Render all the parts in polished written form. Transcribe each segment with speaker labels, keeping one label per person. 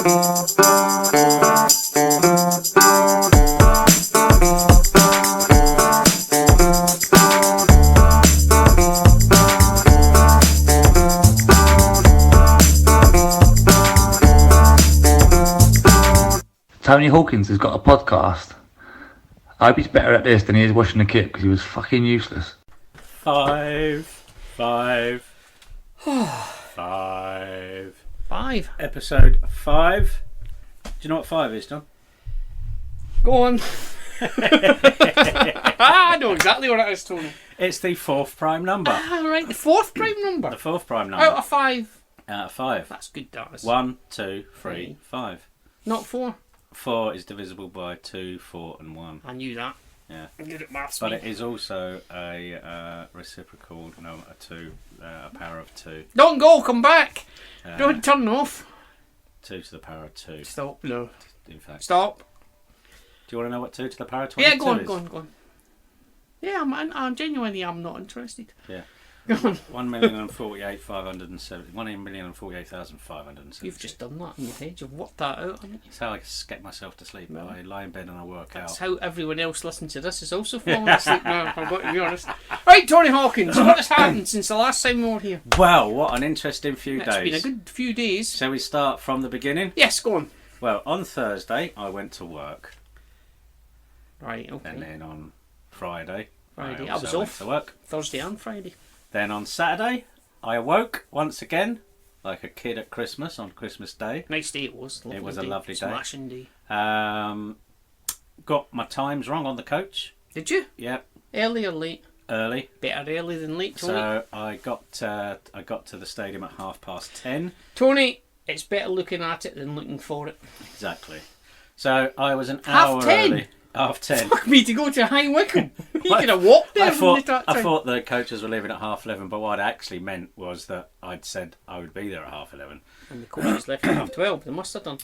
Speaker 1: Tony Hawkins has got a podcast. I hope he's better at this than he is washing the kit because he was fucking useless.
Speaker 2: Five. Episode 5. Do you know what 5 is, John?
Speaker 3: Go on. I know exactly what it is, Tony.
Speaker 2: It's the 4th prime number.
Speaker 3: Right, the 4th prime number.
Speaker 2: The 4th prime number.
Speaker 3: Out of 5.
Speaker 2: Out of 5.
Speaker 3: That's good, that is.
Speaker 2: 1, 2, 3, 5.
Speaker 3: Not 4.
Speaker 2: 4 is divisible by 2, 4 and 1.
Speaker 3: I knew that.
Speaker 2: Yeah.
Speaker 3: I'm good at maths.
Speaker 2: But it is also a reciprocal, a power of 2.
Speaker 3: Don't go, come back. Don't turn off.
Speaker 2: 2 to the power of 2.
Speaker 3: Stop, no.
Speaker 2: In fact.
Speaker 3: Stop.
Speaker 2: Do you want to know what 2 to the power of 22
Speaker 3: Yeah, go
Speaker 2: is?
Speaker 3: on. Yeah, I'm genuinely, I'm not interested.
Speaker 2: Yeah.
Speaker 3: Go on. 1,048,570. You've just done that in your head. You've worked that out, haven't you?
Speaker 2: It's how I get myself to sleep. I lie in bed and I work
Speaker 3: That's
Speaker 2: out.
Speaker 3: how everyone else listening to this is also falling asleep now, if I've got to be honest. Right, Tony Hawkins, what has happened since the last time we were here?
Speaker 2: Well, what an interesting few days.
Speaker 3: It's been a good few days.
Speaker 2: Shall we start from the beginning?
Speaker 3: Yes, go on.
Speaker 2: Well, on Thursday I went to work.
Speaker 3: Right, okay.
Speaker 2: And then on Friday
Speaker 3: I was
Speaker 2: also went
Speaker 3: off.
Speaker 2: to work.
Speaker 3: Thursday and Friday.
Speaker 2: Then on Saturday I awoke once again like a kid at Christmas on Christmas Day.
Speaker 3: Nice day it was.
Speaker 2: It was a lovely day.
Speaker 3: Smashing day.
Speaker 2: Got my times wrong on the coach.
Speaker 3: Did you?
Speaker 2: Yep.
Speaker 3: Early or late?
Speaker 2: Early.
Speaker 3: Better early than late, Tony.
Speaker 2: So I got to the stadium at 10:30.
Speaker 3: Tony, it's better looking at it than looking for it.
Speaker 2: Exactly. So I was an
Speaker 3: Half
Speaker 2: hour
Speaker 3: 10?
Speaker 2: early. 10:30.
Speaker 3: Fuck me to go to High Wycombe. You could have walked there.
Speaker 2: I thought the coaches were leaving at 11:30, but what I actually meant was that I'd said I would be there at 11:30.
Speaker 3: And the coaches left at 12. They must have done.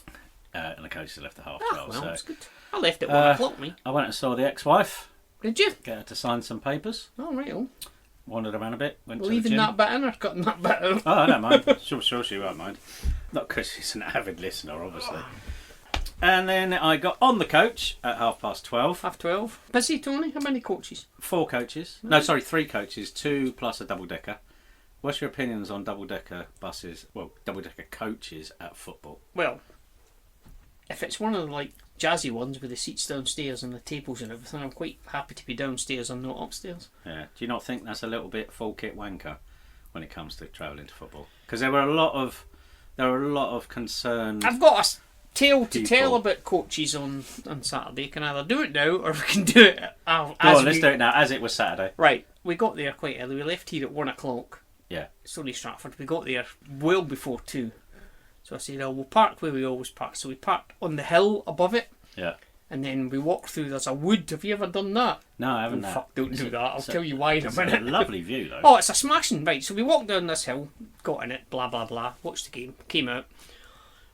Speaker 2: And the coaches left at 12:30.
Speaker 3: Well,
Speaker 2: So
Speaker 3: that's good. I left at 1 o'clock, me.
Speaker 2: I went and saw the ex-wife.
Speaker 3: Did you?
Speaker 2: Get her to sign some papers.
Speaker 3: Oh, right. Oh.
Speaker 2: Wandered around a bit. Went to the
Speaker 3: Leaving
Speaker 2: gym.
Speaker 3: that bit in or cutting that bit out?
Speaker 2: Oh, I don't mind. Sure she won't mind. Not because she's an avid listener, obviously. And then I got on the coach at 12:30.
Speaker 3: 12:30. Busy, Tony? How many coaches?
Speaker 2: 4 coaches. No, sorry, 3 coaches. 2 plus a double-decker. What's your opinions on double-decker buses? Well, double-decker coaches at football?
Speaker 3: Well, if it's one of the like jazzy ones with the seats downstairs and the tables and everything, I'm quite happy to be downstairs and not upstairs.
Speaker 2: Yeah. Do you not think that's a little bit full kit wanker when it comes to travelling to football? Because there were a lot of concern.
Speaker 3: I've got a tale to
Speaker 2: people.
Speaker 3: tell about coaches on Saturday. Can either do it now or we can do it
Speaker 2: let's do it now, as it was Saturday.
Speaker 3: Right, we got there quite early. We left here at 1 o'clock.
Speaker 2: Yeah.
Speaker 3: Sorry, Stratford. We got there well before 2. So I said, we'll park where we always park. So we parked on the hill above it.
Speaker 2: Yeah.
Speaker 3: And then we walked through. There's a wood. Have you ever done that?
Speaker 2: No, I haven't.
Speaker 3: Fuck, don't do that. I'll tell you why in a
Speaker 2: It's
Speaker 3: minute.
Speaker 2: a lovely view, though.
Speaker 3: Oh, it's a smashing. Right, so we walked down this hill, got in it, blah, blah, blah, watched the game, came out,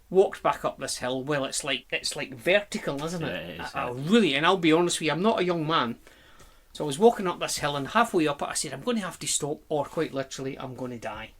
Speaker 3: walked back up this hill. Well, it's like vertical, isn't it?
Speaker 2: Yeah, it is,
Speaker 3: I really, and I'll be honest with you, I'm not a young man. So I was walking up this hill, and halfway up it, I said, I'm going to have to stop, or quite literally, I'm going to die.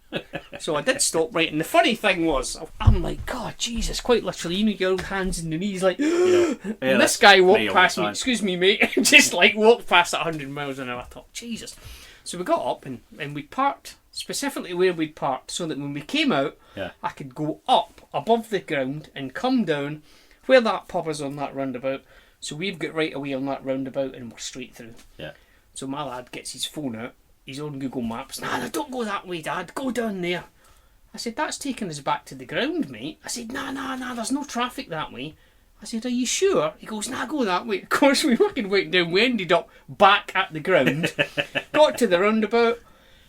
Speaker 3: So I did stop, right, and the funny thing was, I'm like, God, Jesus, quite literally, you know, your old hands in the knees, like, and this guy walked past me, excuse me, mate, just like walked past at 100 miles an hour. I thought, Jesus. So we got up, and we parked, specifically where we'd parked, so that when we came out, I could go up above the ground and come down where that pub is on that roundabout. So we've got right away on that roundabout and we're straight through.
Speaker 2: Yeah.
Speaker 3: So my lad gets his phone out. He's on Google Maps. Nah, don't go that way, Dad. Go down there. I said, that's taking us back to the ground, mate. I said, nah, there's no traffic that way. I said, are you sure? He goes, nah, go that way. Of course, we fucking went down. We ended up back at the ground. Got to the roundabout.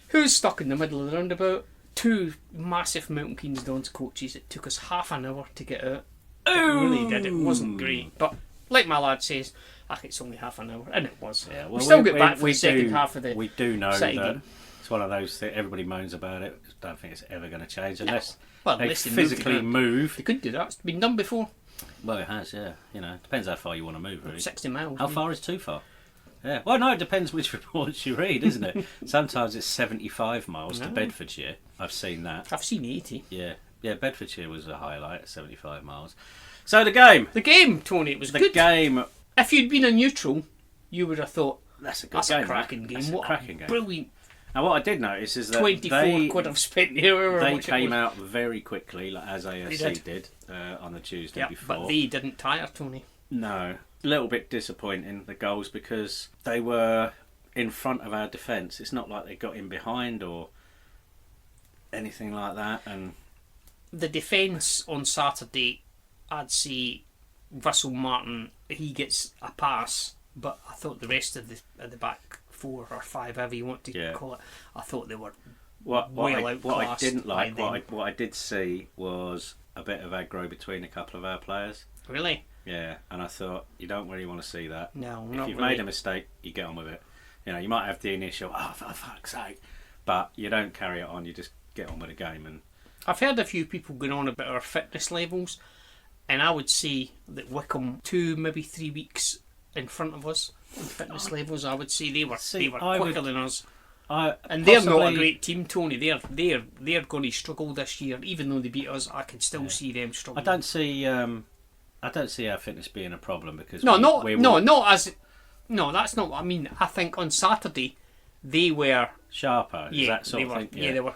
Speaker 3: Who's stuck in the middle of the roundabout? 2 massive Mountain Keynes Dons coaches. It took us half an hour to get out. It really did. It wasn't great. But like my lad says, it's only half an hour. And it was. Yeah, well, we still get back for the second half of the
Speaker 2: We do know that
Speaker 3: game.
Speaker 2: It's one of those that everybody moans about it. I don't think it's ever going to change unless
Speaker 3: they
Speaker 2: physically move.
Speaker 3: They could do that. It's been done before.
Speaker 2: Well, it has, yeah. You know, depends how far you want to move, really.
Speaker 3: 60 miles.
Speaker 2: How far is too far? Yeah. Well, no, it depends which reports you read, isn't it? Sometimes it's 75 miles to Bedfordshire. I've seen that.
Speaker 3: I've seen 80.
Speaker 2: Yeah. Yeah, Bedfordshire was a highlight at 75 miles. So the game.
Speaker 3: The game, Tony, it was
Speaker 2: The
Speaker 3: good.
Speaker 2: game.
Speaker 3: If you'd been a neutral, you would have thought,
Speaker 2: That's a good
Speaker 3: that's
Speaker 2: game.
Speaker 3: a cracking game.
Speaker 2: That's
Speaker 3: What
Speaker 2: a cracking game.
Speaker 3: brilliant
Speaker 2: And what I did notice is that
Speaker 3: 24 quid I've spent here.
Speaker 2: they came out very quickly, like as ASC did on the Tuesday
Speaker 3: Yeah,
Speaker 2: before.
Speaker 3: but they didn't tire, Tony.
Speaker 2: No, a little bit disappointing, the goals, because they were in front of our defence. It's not like they got in behind or anything like that. And
Speaker 3: The defence on Saturday, I'd say Russell Martin, he gets a pass, but I thought the rest of the back 4 or 5, however you want to call it, I thought they were
Speaker 2: what I
Speaker 3: outclassed
Speaker 2: didn't like,
Speaker 3: by them.
Speaker 2: what I did see was a bit of aggro between a couple of our players.
Speaker 3: Really?
Speaker 2: Yeah, and I thought, you don't really want to see that.
Speaker 3: No,
Speaker 2: If
Speaker 3: not
Speaker 2: you've
Speaker 3: really.
Speaker 2: made a mistake, you get on with it. You know, you might have the initial, oh, for fuck's sake, but you don't carry it on, you just get on with the game. And
Speaker 3: I've heard a few people going on about our fitness levels, and I would say that Wycombe 2, maybe 3 weeks in front of us in fitness levels. I would say they were quicker than us. And they're not a great team, Tony. They're going to struggle this year, even though they beat us. I can still see them struggling.
Speaker 2: I don't see our fitness being a problem because
Speaker 3: that's not what I mean. I think on Saturday they were
Speaker 2: sharper.
Speaker 3: Yeah,
Speaker 2: that sort
Speaker 3: they
Speaker 2: of
Speaker 3: were.
Speaker 2: thing.
Speaker 3: Yeah, they were.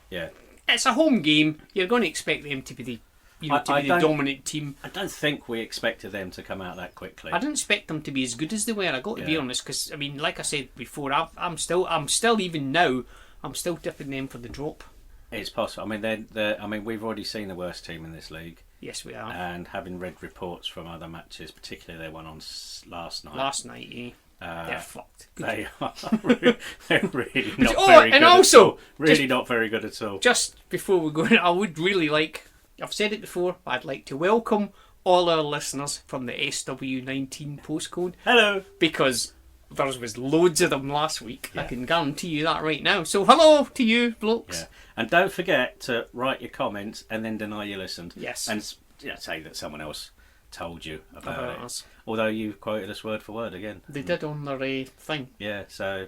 Speaker 2: Yeah.
Speaker 3: It's a home game. You're going to expect them to be the dominant team.
Speaker 2: I don't think we expected them to come out that quickly.
Speaker 3: I didn't expect them to be as good as they were. I got to be honest, because I mean, like I said before, I'm still even now, I'm still tipping them for the drop.
Speaker 2: It's possible. I mean, we've already seen the worst team in this league.
Speaker 3: Yes, we are.
Speaker 2: And having read reports from other matches, particularly their one on last night.
Speaker 3: Last night, they're fucked.
Speaker 2: They are. They're really not very good.
Speaker 3: And also,
Speaker 2: at all. Really not very good at all.
Speaker 3: Just before we go in, I would really like. I've said it before, but I'd like to welcome all our listeners from the SW19 postcode.
Speaker 2: Hello.
Speaker 3: Because there was loads of them last week. Yeah. I can guarantee you that right now. So hello to you, blokes.
Speaker 2: Yeah. And don't forget to write your comments and then deny you listened.
Speaker 3: Yes.
Speaker 2: And say that someone else told you about it.
Speaker 3: Us.
Speaker 2: Although you quoted us word for word again.
Speaker 3: They did on their thing.
Speaker 2: Yeah,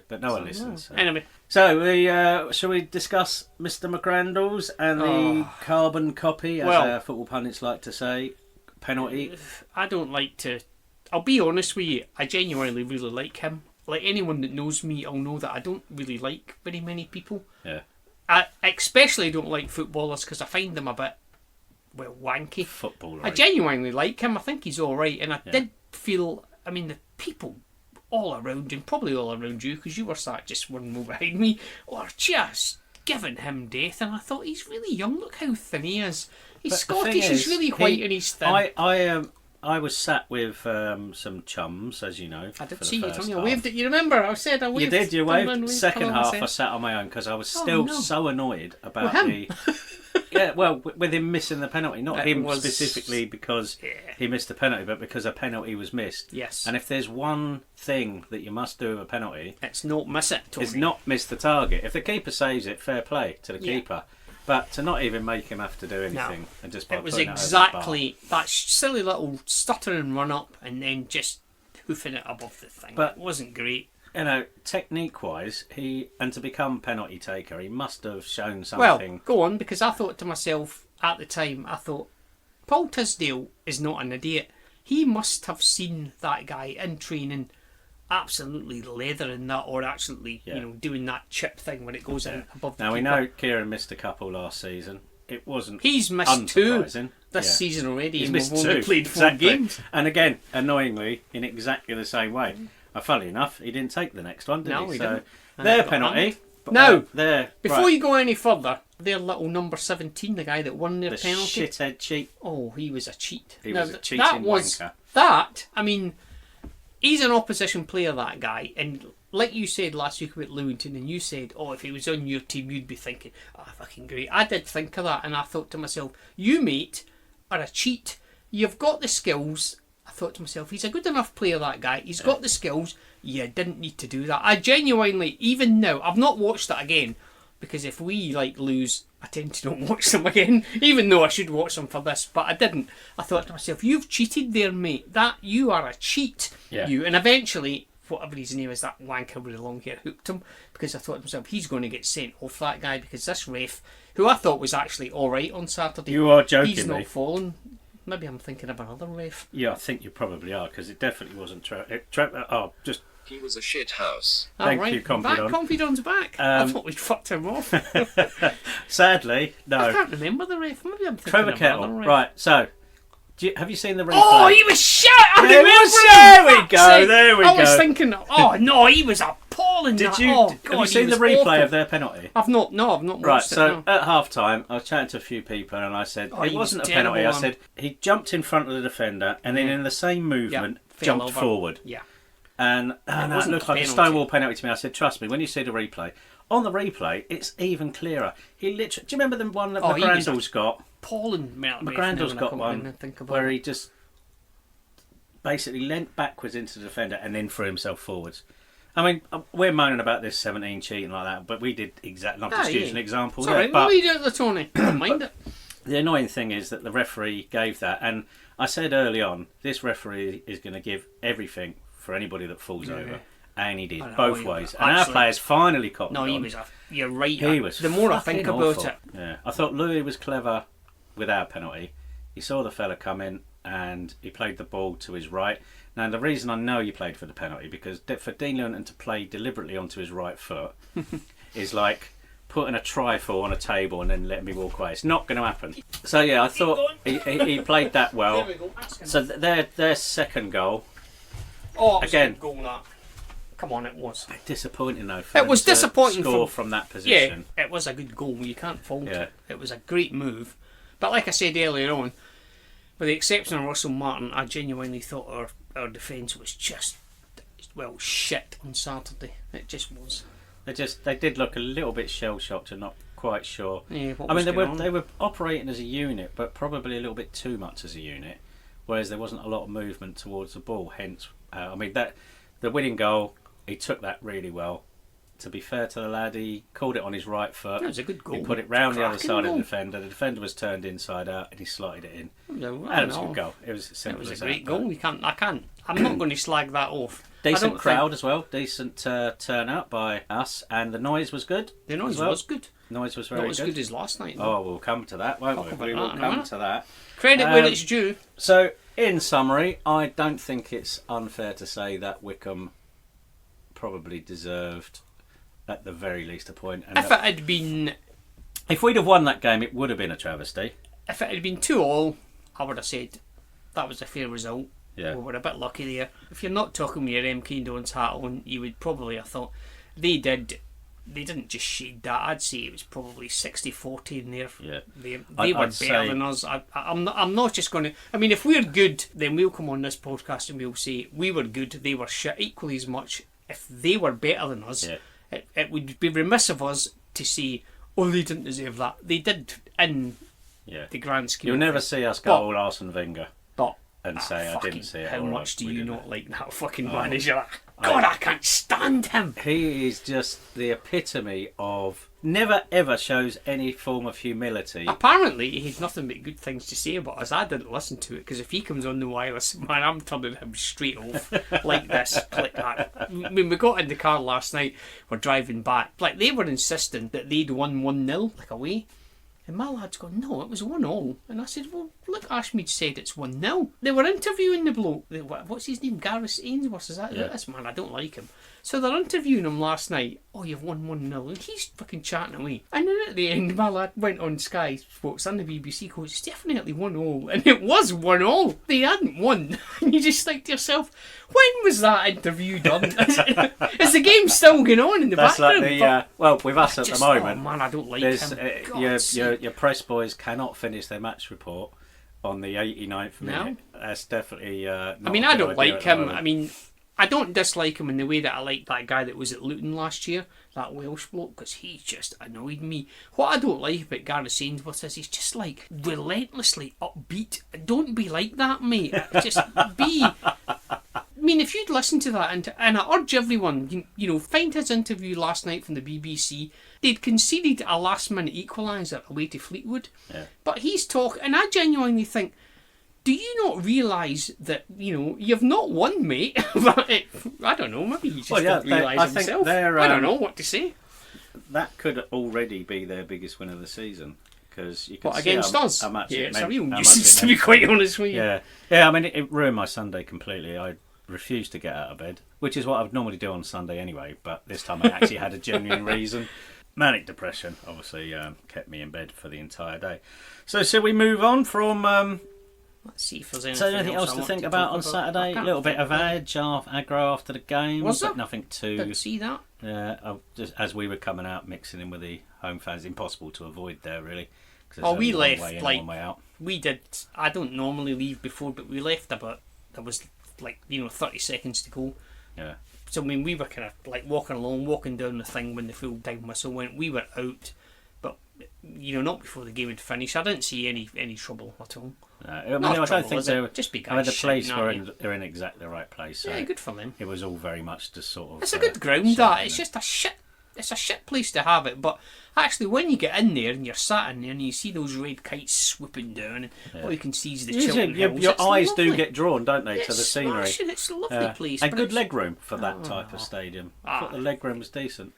Speaker 2: but no one listens. So.
Speaker 3: Anyway.
Speaker 2: So, shall we discuss Mr. McRandall's and the carbon copy, as our football pundits like to say, penalty?
Speaker 3: I don't like to... I'll be honest with you, I genuinely really like him. Like, anyone that knows me, I'll know that I don't really like very many people.
Speaker 2: Yeah.
Speaker 3: I especially don't like footballers because I find them a bit, wanky.
Speaker 2: Football, right?
Speaker 3: I genuinely like him. I think he's all right. And I did feel... I mean, the people all around him, probably all around you, because you were sat just one row behind me, were just giving him death. And I thought, he's really young. Look how thin he is. He's Scottish. He's really white and he's thin.
Speaker 2: I was sat with some chums, as you know.
Speaker 3: I did see you, Tony. I waved at you. Remember, I said I waved.
Speaker 2: You did. You waved. Second half, I sat on my own because I was still so annoyed about the. Yeah, well, with him missing the penalty, not him specifically because he missed the penalty, but because a penalty was missed.
Speaker 3: Yes.
Speaker 2: And if there's one thing that you must do with a penalty,
Speaker 3: it's not miss it. Tony.
Speaker 2: It's not miss the target. If the keeper saves it, fair play to the keeper. But to not even make him have to do anything and just by
Speaker 3: it was
Speaker 2: putting
Speaker 3: exactly that silly little stuttering run up and then just hoofing it above the thing. But it wasn't great.
Speaker 2: You know, technique-wise, to become penalty taker, he must have shown something.
Speaker 3: Well, go on, because I thought to myself at the time, Paul Tisdale is not an idiot. He must have seen that guy in training absolutely leathering that, or actually, doing that chip thing when it goes in above the keeper.
Speaker 2: Now, we know Kieran missed a couple last season. It wasn't
Speaker 3: He's missed two this season already.
Speaker 2: He's
Speaker 3: and
Speaker 2: missed
Speaker 3: we've
Speaker 2: two.
Speaker 3: only played 4 games.
Speaker 2: And again, annoyingly, in exactly the same way. Funnily enough, he didn't take the next one, did he?
Speaker 3: He didn't.
Speaker 2: Their penalty.
Speaker 3: Now,
Speaker 2: before
Speaker 3: you go any further, their little number 17, the guy that won their penalty.
Speaker 2: The shithead cheat.
Speaker 3: Oh, he was a cheat.
Speaker 2: He was a cheating wanker.
Speaker 3: I mean, he's an opposition player, that guy. And like you said last week about Lewington, and you said, if he was on your team, you'd be thinking, fucking great. I did think of that, and I thought to myself, you, mate, are a cheat. You've got the skills. I thought to myself, he's a good enough player, that guy. He's got the skills. You didn't need to do that. I genuinely, even now, I've not watched it again, because if we lose, I tend to not watch them again, even though I should watch them for this, but I didn't. I thought to myself, you've cheated there, mate. That you are a cheat.
Speaker 2: Yeah.
Speaker 3: You. And eventually, whatever his name is, that wanker with the long hair hooked him, because I thought to myself, he's going to get sent off, that guy, because this ref, who I thought was actually all right on Saturday.
Speaker 2: You are joking
Speaker 3: He's not
Speaker 2: me.
Speaker 3: fallen. Maybe I'm thinking of another ref.
Speaker 2: Yeah, I think you probably are, because it definitely wasn't
Speaker 4: He was a shit house.
Speaker 2: Thank you, Confidant.
Speaker 3: Confidant's back. I thought we'd fucked him off.
Speaker 2: Sadly, no.
Speaker 3: I can't remember the ref. Maybe I'm thinking
Speaker 2: Trevor
Speaker 3: of
Speaker 2: Kettle.
Speaker 3: another ref.
Speaker 2: Right, so, have you seen the replay?
Speaker 3: Oh, he was shit!
Speaker 2: There we go.
Speaker 3: I was thinking, oh no, he was appalling.
Speaker 2: Have you
Speaker 3: God,
Speaker 2: seen the replay of their penalty?
Speaker 3: I've not watched
Speaker 2: Right,
Speaker 3: it.
Speaker 2: so
Speaker 3: no.
Speaker 2: at half time, I was chatting to a few people and I said, it
Speaker 3: he
Speaker 2: wasn't
Speaker 3: was
Speaker 2: a penalty. I
Speaker 3: terrible,
Speaker 2: said, he jumped in front of the defender and then in the same movement
Speaker 3: fell
Speaker 2: jumped
Speaker 3: over.
Speaker 2: forward.
Speaker 3: Yeah.
Speaker 2: And it
Speaker 3: wasn't
Speaker 2: looked
Speaker 3: a
Speaker 2: like a
Speaker 3: penalty.
Speaker 2: stonewall penalty to me. I said, trust me, when you see the replay, on the replay, it's even clearer. He literally, do you remember the one that McGrandles got? McGrandles got one where he just basically leant backwards into the defender and then threw himself forwards. I mean, we're moaning about this 17 cheating like that, but we did exactly, not just use an example
Speaker 3: Sorry,
Speaker 2: there. But
Speaker 3: what are you doing, Tony? Don't mind it.
Speaker 2: the annoying thing is that the referee gave that, and I said early on, this referee is going to give everything for anybody that falls over, and he did both ways. And our players finally copped
Speaker 3: No,
Speaker 2: it
Speaker 3: he
Speaker 2: on.
Speaker 3: was. You're right.
Speaker 2: He was.
Speaker 3: The more I think
Speaker 2: fucking
Speaker 3: about
Speaker 2: awful.
Speaker 3: it,
Speaker 2: Yeah, I thought Louis was clever with our penalty. He saw the fella come in and he played the ball to his right. Now the reason I know he played for the penalty, because for Dean Lewington to play deliberately onto his right foot is like putting a trifle on a table and then letting me walk away. It's not going to happen. So yeah, I thought he played that well.
Speaker 3: There we go.
Speaker 2: So their second goal.
Speaker 3: Oh, it was
Speaker 2: again.
Speaker 3: a good goal, that. Come on, it was.
Speaker 2: Disappointing though.
Speaker 3: It was disappointing
Speaker 2: Score from that position.
Speaker 3: Yeah, it was a good goal. You can't fault
Speaker 2: Yeah.
Speaker 3: it. It was a great move. But like I said earlier on, with the exception of Russell Martin, I genuinely thought our defence was just, well, shit on Saturday. It just was.
Speaker 2: They did look a little bit shell shocked and not quite sure.
Speaker 3: Yeah, what
Speaker 2: I mean,
Speaker 3: was
Speaker 2: they were operating as a unit, but probably a little bit too much as a unit. Whereas there wasn't a lot of movement towards the ball. Hence, I mean that the winning goal, he took that really well. To be fair to the lad, he called it on his right foot.
Speaker 3: It was a good goal.
Speaker 2: He put it round the other
Speaker 3: Cracking
Speaker 2: side of
Speaker 3: goal.
Speaker 2: the defender. The defender was turned inside out, and he slotted it in.
Speaker 3: And
Speaker 2: And it was a good goal. It was as
Speaker 3: It
Speaker 2: simple
Speaker 3: was a
Speaker 2: as
Speaker 3: great
Speaker 2: that.
Speaker 3: goal. I'm not going to slag that off.
Speaker 2: Decent crowd as well. Decent turnout by us, and the noise was good.
Speaker 3: The noise
Speaker 2: as well.
Speaker 3: was good.
Speaker 2: Noise was very
Speaker 3: Not as good as last night. though.
Speaker 2: Oh, we'll come to that, won't
Speaker 3: Talk
Speaker 2: we? We
Speaker 3: about
Speaker 2: will
Speaker 3: that in a
Speaker 2: come
Speaker 3: minute.
Speaker 2: to that.
Speaker 3: Credit where it's due.
Speaker 2: So, in summary, I don't think it's unfair to say that Wycombe probably deserved, at the very least, a point. And
Speaker 3: If it had been,
Speaker 2: if we'd have won that game, it would have been a travesty.
Speaker 3: if it had been 2-2, I would have said that was a fair result.
Speaker 2: Yeah.
Speaker 3: We were a bit lucky there. If you're not talking with your M. Keendon's hat on, you would probably have thought they didn't just shade that. I'd say it was probably 60-40 in there.
Speaker 2: Yeah.
Speaker 3: They were
Speaker 2: I'd
Speaker 3: better
Speaker 2: say-
Speaker 3: than us. I'm not just going to... I mean, if we're good, then we'll come on this podcast and we'll say we were good, they were shit equally as much. If they were better than us, it would be remiss of us to say, oh, they didn't deserve that. They did in the grand scheme.
Speaker 2: You'll
Speaker 3: of
Speaker 2: never
Speaker 3: things.
Speaker 2: see us go all Arsene Wenger
Speaker 3: But
Speaker 2: and say, I didn't see it.
Speaker 3: How
Speaker 2: all right,
Speaker 3: much do
Speaker 2: we
Speaker 3: you
Speaker 2: didn't."
Speaker 3: not like that fucking manager? God, I can't stand him.
Speaker 2: He is just the epitome of never ever shows any form of humility.
Speaker 3: Apparently, he had nothing but good things to say about us. I didn't listen to it because if he comes on the wireless, man, I'm turning him straight off like this. Like that. When we got in the car last night, we're driving back. Like they were insisting that they'd won 1-0, like away. And my lad's going, no, it was 1-1. And I said, well, look, Ashmead said it's 1-0. They were interviewing the bloke. What's his name? Gareth Ainsworth, is that this man? I don't like him. So they're interviewing him last night. Oh, you've won 1-0. And he's fucking chatting away. And then at the end, my lad went on Sky Sports and the BBC goes, it's definitely 1-0. And it was 1-0. They hadn't won. And you just think to yourself, when was that interview done? Is the game still going on in the background?
Speaker 2: That's like well, with us at the moment.
Speaker 3: Oh man, I don't like
Speaker 2: There's,
Speaker 3: him.
Speaker 2: your press boys cannot finish their match report on the 89th minute.
Speaker 3: No.
Speaker 2: That's definitely. Not
Speaker 3: I mean,
Speaker 2: a
Speaker 3: I
Speaker 2: good
Speaker 3: don't
Speaker 2: idea
Speaker 3: like
Speaker 2: at the
Speaker 3: him.
Speaker 2: moment.
Speaker 3: I mean, I don't dislike him in the way that I like that guy that was at Luton last year, that Welsh bloke, because he just annoyed me. What I don't like about Gareth Ainsworth is he's just like relentlessly upbeat. Don't be like that, mate. Just be. I mean, if you'd listen to that, and I urge everyone, you know, find his interview last night from the BBC. They'd conceded a last-minute equaliser away to Fleetwood, but he's talking, and I genuinely think, do you not realise that, you know, you've not won, mate? I don't know, maybe he just doesn't realise himself. I don't know what to say.
Speaker 2: that could already be their biggest win of the season. Because you can see
Speaker 3: against us?
Speaker 2: How much
Speaker 3: yeah,
Speaker 2: it
Speaker 3: it's a
Speaker 2: meant,
Speaker 3: real
Speaker 2: how much
Speaker 3: nuisance,
Speaker 2: it
Speaker 3: to be
Speaker 2: meant.
Speaker 3: quite honest with you.
Speaker 2: Yeah. I mean, it ruined my Sunday completely. I refused to get out of bed, which is what I would normally do on Sunday anyway. But this time I actually had a genuine reason. Manic depression, obviously, kept me in bed for the entire day. So, shall we move on from?
Speaker 3: Let's see if there's anything,
Speaker 2: So, anything else to think about on Saturday? A little bit of aggro after the game,
Speaker 3: Was
Speaker 2: but
Speaker 3: there?
Speaker 2: nothing too.
Speaker 3: Didn't see that.
Speaker 2: Yeah, just as we were coming out, mixing in with the home fans, impossible to avoid there really.
Speaker 3: We left
Speaker 2: way in,
Speaker 3: like
Speaker 2: one way out.
Speaker 3: we did. I don't normally leave before, but we left about there was 30 seconds to go.
Speaker 2: Yeah.
Speaker 3: So I mean, we were kind of like walking down the thing when the full time whistle went. We were out, but not before the game had finished. I didn't see any trouble at all.
Speaker 2: I don't think they were.
Speaker 3: Just be
Speaker 2: I mean, the police
Speaker 3: shouting at
Speaker 2: are in exactly the right place. So
Speaker 3: yeah, good for them.
Speaker 2: it was all very much just sort of.
Speaker 3: It's a good ground. That it's just a shit. It's a shit place to have it, but actually, when you get in there and you're sat in there and you see those red kites swooping down, and all you can see is the Chiltern Hills.
Speaker 2: Your eyes
Speaker 3: lovely.
Speaker 2: do get drawn, don't they, to the scenery?
Speaker 3: It's a lovely place.
Speaker 2: And
Speaker 3: but
Speaker 2: good
Speaker 3: it's,
Speaker 2: leg room for that type of stadium. I thought the leg room was decent.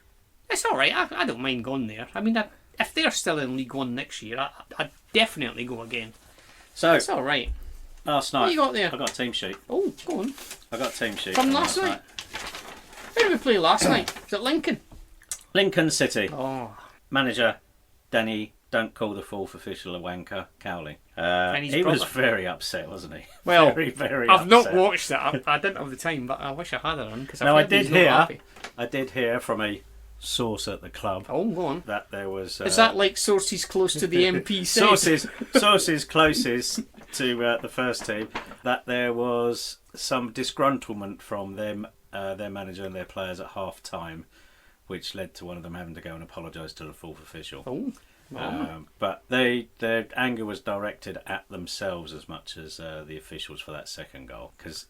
Speaker 3: It's all right. I don't mind going there. I mean, if they're still in League One next year, I'd definitely go again.
Speaker 2: So
Speaker 3: it's all right.
Speaker 2: Last night,
Speaker 3: what you got there?
Speaker 2: I got a team sheet.
Speaker 3: Oh, go on.
Speaker 2: I got a team sheet
Speaker 3: From last night. Where did we play last night? Was it Lincoln?
Speaker 2: Lincoln City.
Speaker 3: Oh.
Speaker 2: Manager, Danny, don't call the fourth official a wanker, Cowley. He
Speaker 3: brother.
Speaker 2: was very upset, wasn't he?
Speaker 3: Well,
Speaker 2: very, very
Speaker 3: I've
Speaker 2: upset.
Speaker 3: not watched it. I didn't have the time, but I wish I had it on.
Speaker 2: Now, I did hear from a source at the club
Speaker 3: Oh, go on.
Speaker 2: that there was...
Speaker 3: Is that like sources close to the MP said?
Speaker 2: sources closest to the first team, that there was some disgruntlement from them, their manager and their players at half-time, which led to one of them having to go and apologise to the fourth official.
Speaker 3: Oh.
Speaker 2: But their anger was directed at themselves as much as the officials for that second goal. Because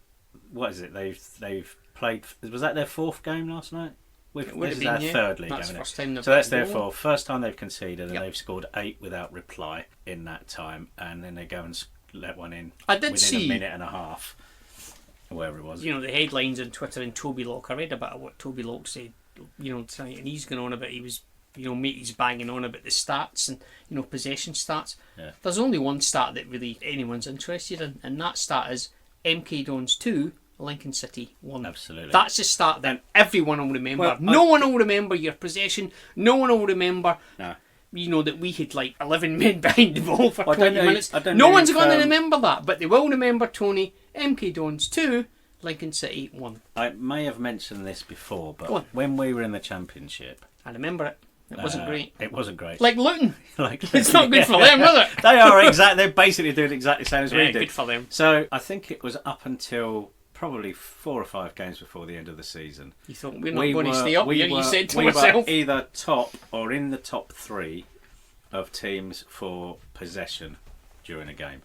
Speaker 2: what is it? They've played. Was that their fourth game last night? This is our third league game. So that's their fourth. First time they've conceded, and they've scored 8 without reply in that time, and then they go and let one in. Within a minute and a half, or whatever it was.
Speaker 3: The headlines on Twitter and Toby Locke. I read about what Toby Locke said. Tonight, and he's going on about he was, mate's banging on about the stats and possession stats.
Speaker 2: Yeah.
Speaker 3: There's only one stat that really anyone's interested in, and that stat is MK Dons 2, Lincoln City 1.
Speaker 2: Absolutely.
Speaker 3: That's a stat that everyone will remember. Well, no one will remember your possession. No one will remember. No. That we had like 11 men behind the ball for 20 minutes. No one's going to remember that, but they will remember Tony. MK Dons 2. Lincoln City 1.
Speaker 2: I may have mentioned this before, but when we were in the Championship...
Speaker 3: I remember it. It wasn't great.
Speaker 2: It wasn't great.
Speaker 3: Like Luton. It's not good for them, is it?
Speaker 2: They're basically doing exactly the same as we did.
Speaker 3: Good for them.
Speaker 2: So I think it was up until probably 4 or 5 games before the end of the season.
Speaker 3: You thought we're not going to stay up here, you said to
Speaker 2: we
Speaker 3: myself.
Speaker 2: were either top or in the top 3 of teams for possession during a game.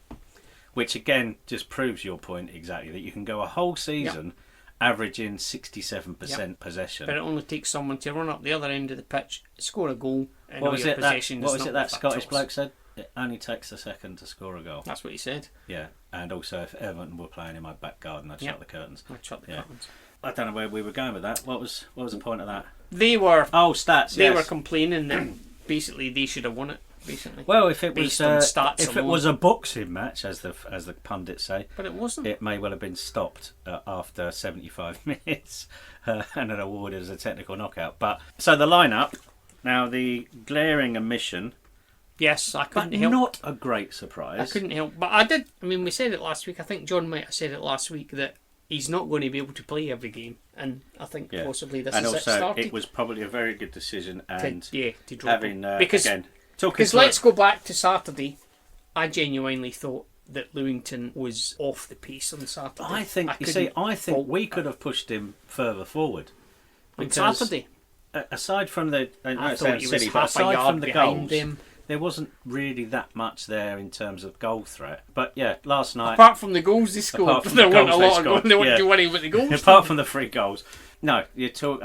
Speaker 2: Which again just proves your point exactly, that you can go a whole season averaging 67% possession.
Speaker 3: But it only takes someone to run up the other end of the pitch, score a goal, and
Speaker 2: what was it that Scottish
Speaker 3: toss.
Speaker 2: bloke said? It only takes a second to score a goal.
Speaker 3: That's what he said.
Speaker 2: Yeah, and also if Everton were playing in my back garden, I'd shut the curtains.
Speaker 3: I'd shut the curtains.
Speaker 2: I don't know where we were going with that. What was the point of that?
Speaker 3: They were
Speaker 2: stats.
Speaker 3: They were complaining that basically they should have won it. Recently.
Speaker 2: Well, if it was
Speaker 3: stats
Speaker 2: it was a boxing match, as the pundits say,
Speaker 3: but it wasn't.
Speaker 2: It may well have been stopped after 75 minutes and then awarded as a technical knockout. But so the lineup now, the glaring omission.
Speaker 3: Yes, I couldn't help.
Speaker 2: Not a great surprise.
Speaker 3: I couldn't help, but I did. I mean, we said it last week. I think John might have said it last week that he's not going to be able to play every game, and I think possibly this is it.
Speaker 2: And
Speaker 3: also,
Speaker 2: it was probably a very good decision. And
Speaker 3: to drop
Speaker 2: having
Speaker 3: because.
Speaker 2: Again,
Speaker 3: because let's go back to Saturday. I genuinely thought that Lewington was off the pace on Saturday.
Speaker 2: I think we could have pushed him further forward.
Speaker 3: On Saturday?
Speaker 2: Aside from the
Speaker 3: goals,
Speaker 2: there wasn't really that much there in terms of goal threat. But yeah, last night...
Speaker 3: Apart from the goals they scored, there weren't a lot of goals. They weren't doing with the goals.
Speaker 2: Apart from the 3 goals. No, you talk...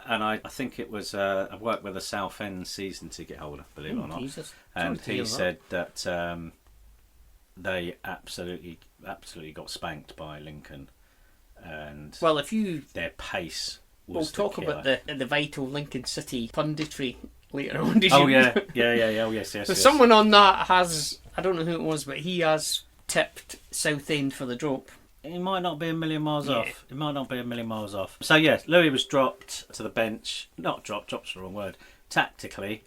Speaker 2: and I think it was I worked with a Southend season ticket holder, believe it or not.
Speaker 3: Jesus.
Speaker 2: And he said that they absolutely got spanked by Lincoln, and
Speaker 3: well,
Speaker 2: their pace
Speaker 3: We'll talk
Speaker 2: killer.
Speaker 3: about the vital Lincoln City punditry later on.
Speaker 2: Oh yeah. Oh yes.
Speaker 3: So someone on that has, I don't know who it was, but he has tipped Southend for the drop.
Speaker 2: He might not be a million miles off. It might not be a million miles off. So yeah, Louis was dropped to the bench. Not dropped. Drop's the wrong word. Tactically,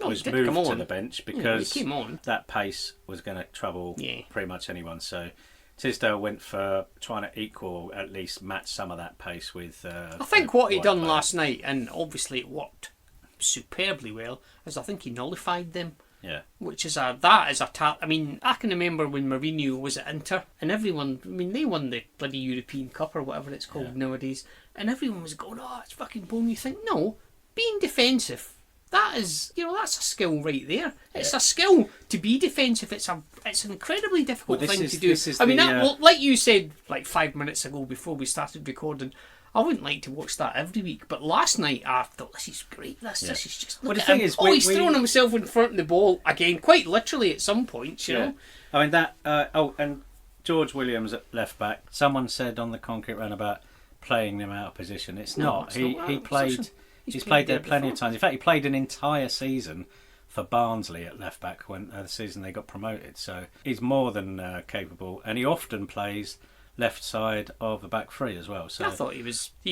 Speaker 2: was moved to the bench because
Speaker 3: he came on.
Speaker 2: That pace was going to trouble pretty much anyone. So Tisdale went for trying to equal, at least match some of that pace with.
Speaker 3: I think what he done last night, and obviously it worked superbly well, is I think he nullified them.
Speaker 2: Yeah.
Speaker 3: Which is that is a tap. I mean, I can remember when Mourinho was at Inter, and everyone, I mean, they won the bloody European Cup or whatever it's called nowadays, and everyone was going, "Oh, it's fucking boring." You think, no, being defensive, that is, that's a skill right there. It's a skill to be defensive. It's an incredibly difficult thing to do. I mean, like you said, like 5 minutes ago before we started recording, I wouldn't like to watch that every week, but last night I thought, this is great. This is just.
Speaker 2: Well, the thing is,
Speaker 3: he's throwing himself in front of the ball again, quite literally at some points. You know.
Speaker 2: I mean that. And George Williams at left back. Someone said on the concrete run about playing them out of position. It's not. He played. He's played there plenty of times. In fact, he played an entire season for Barnsley at left back when the season they got promoted. So he's more than capable, and he often plays left side of the back three as well. So
Speaker 3: I thought he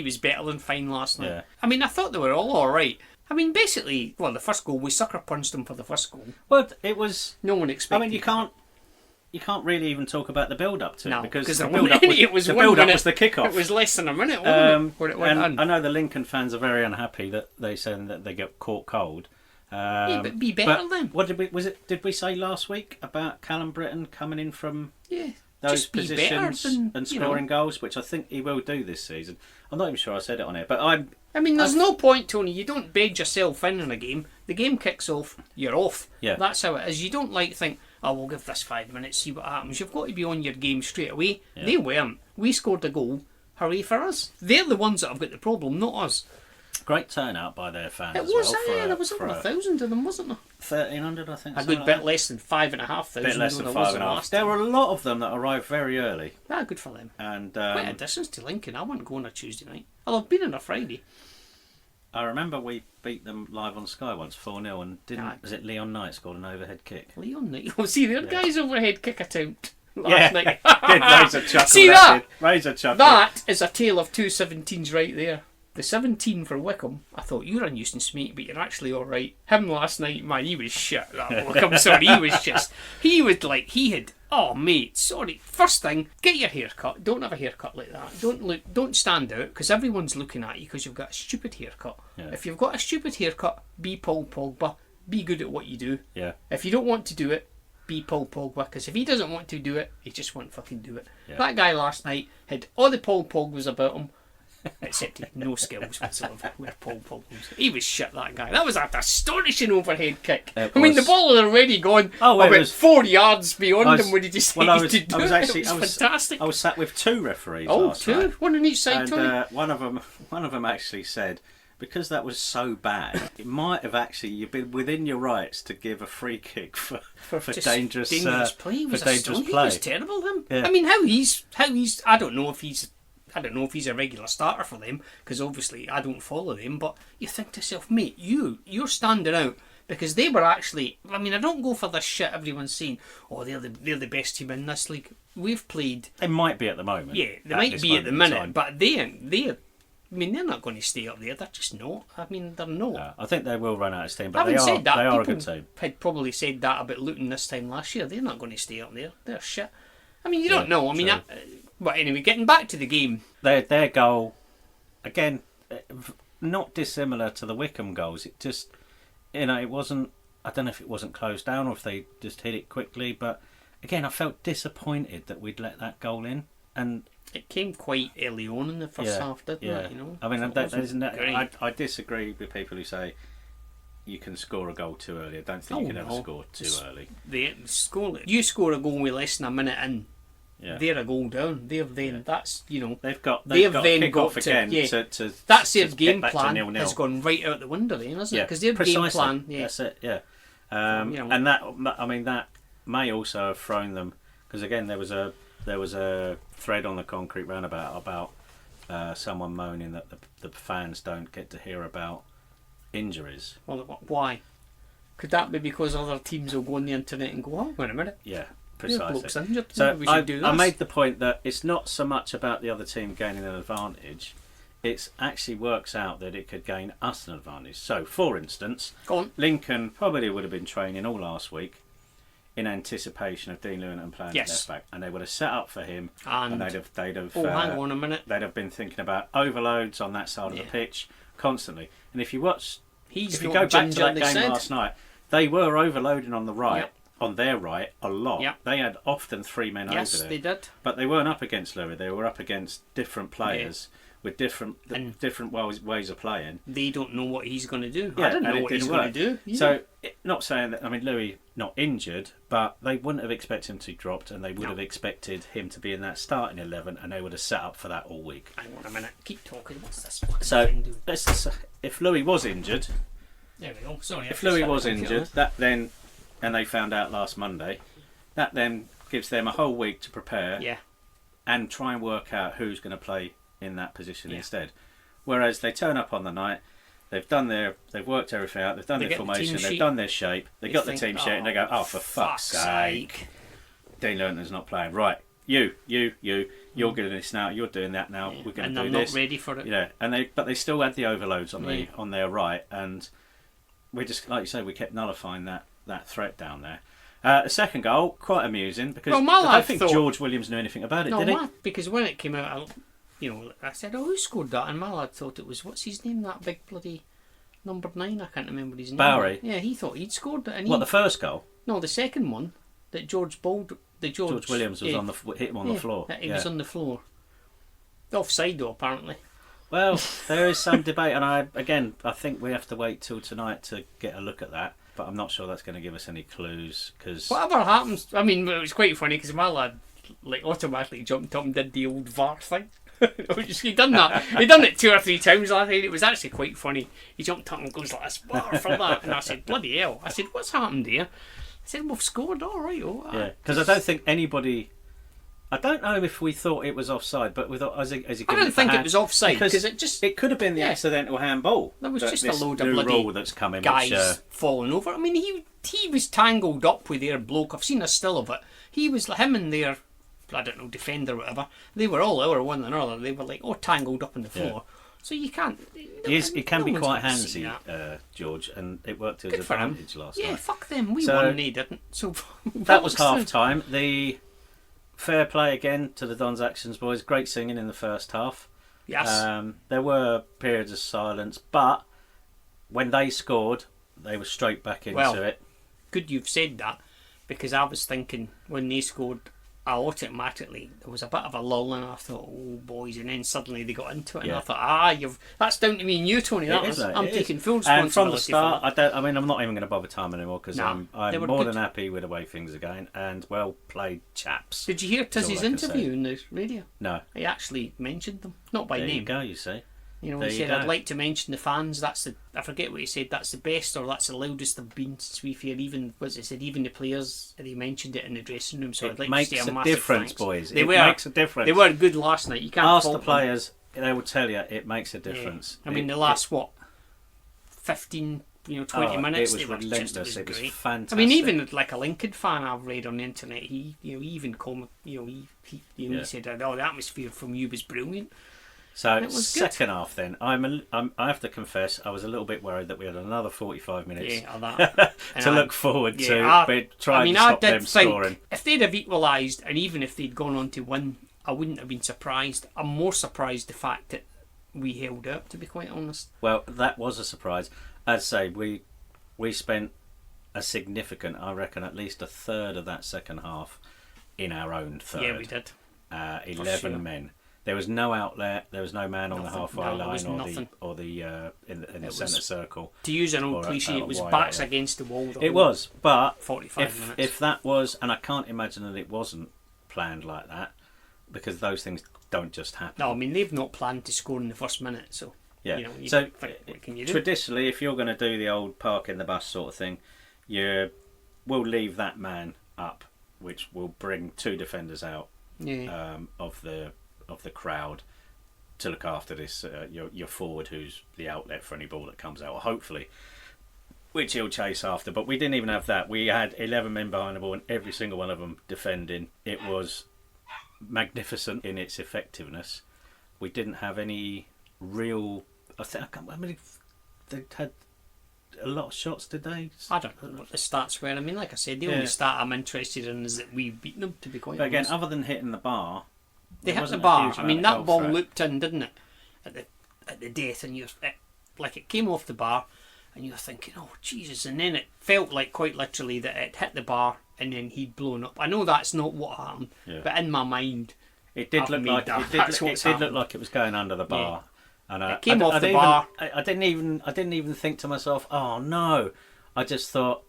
Speaker 3: was better than fine last night.
Speaker 2: Yeah.
Speaker 3: I mean, I thought they were all right. I mean, basically, the first goal, we sucker punched them for the first goal.
Speaker 2: Well, it was.
Speaker 3: No one expected.
Speaker 2: I mean, you can't really even talk about the build up to it because the
Speaker 3: build up was
Speaker 2: the kickoff.
Speaker 3: It was less than a minute, wasn't it? Where it went
Speaker 2: and
Speaker 3: on.
Speaker 2: I know the Lincoln fans are very unhappy that they said that they get caught cold.
Speaker 3: But be better then.
Speaker 2: What did we say last week about Callum Britton coming in from those
Speaker 3: just be
Speaker 2: positions
Speaker 3: better
Speaker 2: and scoring goals, which I think he will do this season. I'm not even sure I said it on it, but I
Speaker 3: mean, there's no point, Tony. You don't bed yourself in a game. The game kicks off, you're off.
Speaker 2: Yeah.
Speaker 3: That's how it is. You don't think, oh, we'll give this 5 minutes, see what happens. You've got to be on your game straight away. Yeah. They weren't. We scored a goal. Hooray for us. They're the ones that have got the problem, not us.
Speaker 2: Great turnout by their fans.
Speaker 3: It was, there was over 1,000 of them, wasn't there?
Speaker 2: 1,300, I think.
Speaker 3: A good bit less than 5,500.
Speaker 2: Bit less than 5,500. There were a lot of them that arrived very early.
Speaker 3: Yeah, good for them.
Speaker 2: And
Speaker 3: quite a distance to Lincoln. I wouldn't go on a Tuesday night. I've been on a Friday.
Speaker 2: I remember we beat them live on Sky once, 4-0, and was it Leon Knight scored an overhead kick?
Speaker 3: Leon Knight? Oh, see, the guy's overhead kick attempt last night.
Speaker 2: Did Razor chuckle.
Speaker 3: See that?
Speaker 2: Razor chuckle.
Speaker 3: That is a tale of two 17's right there. The 17 for Wycombe, I thought, you're a nuisance, mate, but you're actually alright. Him last night, man, he was shit. That Wycombe, sorry, he had, oh mate, sorry. First thing, get your hair cut. Don't have a haircut like that. Don't stand out, because everyone's looking at you because you've got a stupid haircut.
Speaker 2: Yeah.
Speaker 3: If you've got a stupid haircut, be Paul Pogba. Be good at what you do.
Speaker 2: Yeah.
Speaker 3: If you don't want to do it, be Paul Pogba, because if he doesn't want to do it, he just won't fucking do it.
Speaker 2: Yeah.
Speaker 3: That guy last night had all the Paul Pogbas about him, except he had no skills whatsoever where Paul Pogba was. He was shit, that guy. That was an astonishing overhead kick. I mean, the ball had already gone about 4 yards beyond him when he decided to do it. It was fantastic.
Speaker 2: I was sat with 2 referees last night.
Speaker 3: 2? One on each side, Tony?
Speaker 2: One of them actually said, because that was so bad, it might have actually, you've been within your rights to give a free kick for dangerous play. He was
Speaker 3: terrible, him.
Speaker 2: Yeah.
Speaker 3: I mean, how he's I don't know if he's a regular starter for them, because obviously I don't follow them, but you think to yourself, mate, you're standing out, because they were actually, I mean, I don't go for this shit everyone's saying, oh, they're the best team in this league. We've played...
Speaker 2: They might be at the moment.
Speaker 3: Yeah, they might be at the minute, but they're not going to stay up there. They're just not. I mean, they're not.
Speaker 2: No, I think they will run out of steam, but they are a good team.
Speaker 3: Had probably said that about Luton this time last year. They're not going to stay up there. They're shit. I mean, you don't know. I mean, but anyway, getting back to the game.
Speaker 2: Their goal, again, not dissimilar to the Wycombe goals. It just, it wasn't, I don't know if it wasn't closed down or if they just hit it quickly, but again, I felt disappointed that we'd let that goal in. And
Speaker 3: it came quite early on in the first half, didn't it?
Speaker 2: I mean, I disagree with people who say you can score a goal too early. I don't think you can ever score too early.
Speaker 3: You score a goal with less than a minute in.
Speaker 2: Yeah.
Speaker 3: They're a goal down. That's
Speaker 2: they've got kick off again. To
Speaker 3: that's their game plan has gone right out the window, then, hasn't it? Because their game plan. Yeah.
Speaker 2: That's it. Yeah. And that may also have thrown them, because again there was a thread on the concrete roundabout about someone moaning that the fans don't get to hear about injuries.
Speaker 3: Well, why? Could that be because other teams will go on the internet and go, oh, wait a minute.
Speaker 2: Yeah, precisely.
Speaker 3: Injured,
Speaker 2: so
Speaker 3: we should do this.
Speaker 2: I made the point that it's not so much about the other team gaining an advantage. It actually works out that it could gain us an advantage. So, for instance,
Speaker 3: go on.
Speaker 2: Lincoln probably would have been training all last week in anticipation of Dean Lewington playing left back, and they would have set up for him, and they'd have.
Speaker 3: Hang on a minute.
Speaker 2: They'd have been thinking about overloads on that side of the pitch constantly. And if you watch, if you go back to that game last night, they were overloading on the right. Yep. On their right, a lot. Yep. They had often 3 men over there.
Speaker 3: Yes, they did.
Speaker 2: But they weren't up against Louis. They were up against different players with different ways of playing.
Speaker 3: They don't know what he's going to do. I don't know what he's going to do. Yeah.
Speaker 2: So, not saying that, Louis not injured, but they wouldn't have expected him to be dropped, and they would have expected him to be in that starting 11, and they would have set up for that all week.
Speaker 3: Hang on a minute. Keep talking. What's this?
Speaker 2: So, if Louis was injured...
Speaker 3: There we go. Sorry.
Speaker 2: If Louis was injured, that then... And they found out last Monday. That then gives them a whole week to prepare and try and work out who's going to play in that position instead. Whereas they turn up on the night, they've worked everything out, they've done their formation, they've done their shape, they've got the team sheet, and they go, oh, for fuck's sake. Dean Lewington's not playing. Right, you're doing this now, you're doing that now, we're going to do this.
Speaker 3: And I'm not ready for it.
Speaker 2: Yeah, but they still had the overloads on their right, and we just, like you say, we kept nullifying that threat down there. The second goal, quite amusing, because I don't think George Williams knew anything about it, did he? No,
Speaker 3: because when it came out, I said, oh, who scored that? And my lad thought it was, what's his name, that big bloody number 9, I can't remember his name.
Speaker 2: Bowery?
Speaker 3: Yeah, he thought he'd scored it. And
Speaker 2: the first goal?
Speaker 3: No, the second one, that George
Speaker 2: Williams was hit him on the floor.
Speaker 3: He was on the floor. Offside though, apparently.
Speaker 2: Well, there is some debate, and I think we have to wait till tonight to get a look at that. But I'm not sure that's going to give us any clues, because
Speaker 3: whatever happens, it was quite funny because my lad automatically jumped up and did the old VAR thing. He done that. He done it 2 or 3 times last night. It was actually quite funny. He jumped up and goes like, "This VAR for that," and I said, "Bloody hell!" I said, "What's happened here?" I said, "We've scored, all right."
Speaker 2: Yeah, because I don't think anybody. I don't know if we thought it was offside, but we thought as he
Speaker 3: I don't think it was offside because it
Speaker 2: could have been the accidental handball.
Speaker 3: There was just a load of
Speaker 2: new
Speaker 3: bloody
Speaker 2: rule that's coming,
Speaker 3: guys falling over. He was tangled up with their bloke. I've seen a still of it. He was him and their, I don't know, defender or whatever. They were all over one another. They were like tangled up on the floor. So you can't.
Speaker 2: He can be quite handsy, George, and it worked to his advantage last night.
Speaker 3: Yeah, fuck them. We won, they didn't. So
Speaker 2: that was half time. The fair play again to the Don's Actions boys. Great singing in the first half.
Speaker 3: Yes.
Speaker 2: There were periods of silence, but when they scored, they were straight back into it.
Speaker 3: Good you've said that, because I was thinking when they scored, I automatically, there was a bit of a lull and I thought, oh boys, and then suddenly they got into it and I thought, that's down to me and you, Tony. I'm taking full responsibility.
Speaker 2: And from the start, I'm not even going to bother time anymore, because I'm more than happy with the way things are going, and well played, chaps.
Speaker 3: Did you hear Tizzy's interview in the radio?
Speaker 2: No.
Speaker 3: He actually mentioned them, not by name.
Speaker 2: There you go, you see.
Speaker 3: He said, I'd like to mention the fans. I forget what he said. That's the best, or that's the loudest they've been since we've here. Even the players. And he mentioned it in the dressing room. So I'd like to say a massive
Speaker 2: difference,
Speaker 3: thanks.
Speaker 2: Boys. It makes a difference.
Speaker 3: They were good last night. You can't
Speaker 2: ask the players. They will tell you it makes a difference.
Speaker 3: Yeah. The last 15, 20 minutes.
Speaker 2: It was relentless. It was fantastic.
Speaker 3: Even like a Lincoln fan I've read on the internet, he even he said, "Oh, the atmosphere from you was brilliant."
Speaker 2: So second half, then I have to confess I was a little bit worried that we had another 45 minutes to look forward to. Trying to stop them scoring.
Speaker 3: If they'd have equalised, and even if they'd gone on to win, I wouldn't have been surprised. I'm more surprised the fact that we held up, to be quite honest.
Speaker 2: Well, that was a surprise. I'd say we spent a significant, I reckon, at least a third of that second half in our own third.
Speaker 3: Yeah, we did.
Speaker 2: 11 men. There was no outlet. There was no man on the halfway line or the in the centre circle.
Speaker 3: To use an old cliche, it was backs against the wall.
Speaker 2: It was, but
Speaker 3: 45 minutes.
Speaker 2: If that was, and I can't imagine that it wasn't planned like that, because those things don't just happen.
Speaker 3: No, they've not planned to score in the first minute, so
Speaker 2: yeah.
Speaker 3: What can you do?
Speaker 2: Traditionally, if you're going to do the old park in the bus sort of thing, you will leave that man up, which will bring 2 defenders out of the crowd to look after this. Your forward, who's the outlet for any ball that comes out, or hopefully, which he'll chase after. But we didn't even have that. We had 11 men behind the ball, and every single one of them defending. It was magnificent in its effectiveness. We didn't have any real. I mean, they had a lot of shots, did they?
Speaker 3: I don't know what the stats were. I mean, like I said, the only stat I'm interested in is that we've beaten them, to be quite honest.
Speaker 2: But again, other than hitting the bar,
Speaker 3: they hit the bar. I mean, that ball looped in, didn't it? At the death, and it came off the bar, and you're thinking, oh Jesus! And then it felt like quite literally that it hit the bar, and then he'd blown up. I know that's not what happened, but in my mind,
Speaker 2: it did look like it was going under the bar. And
Speaker 3: it came off the bar.
Speaker 2: I didn't even think to myself, oh no. I just thought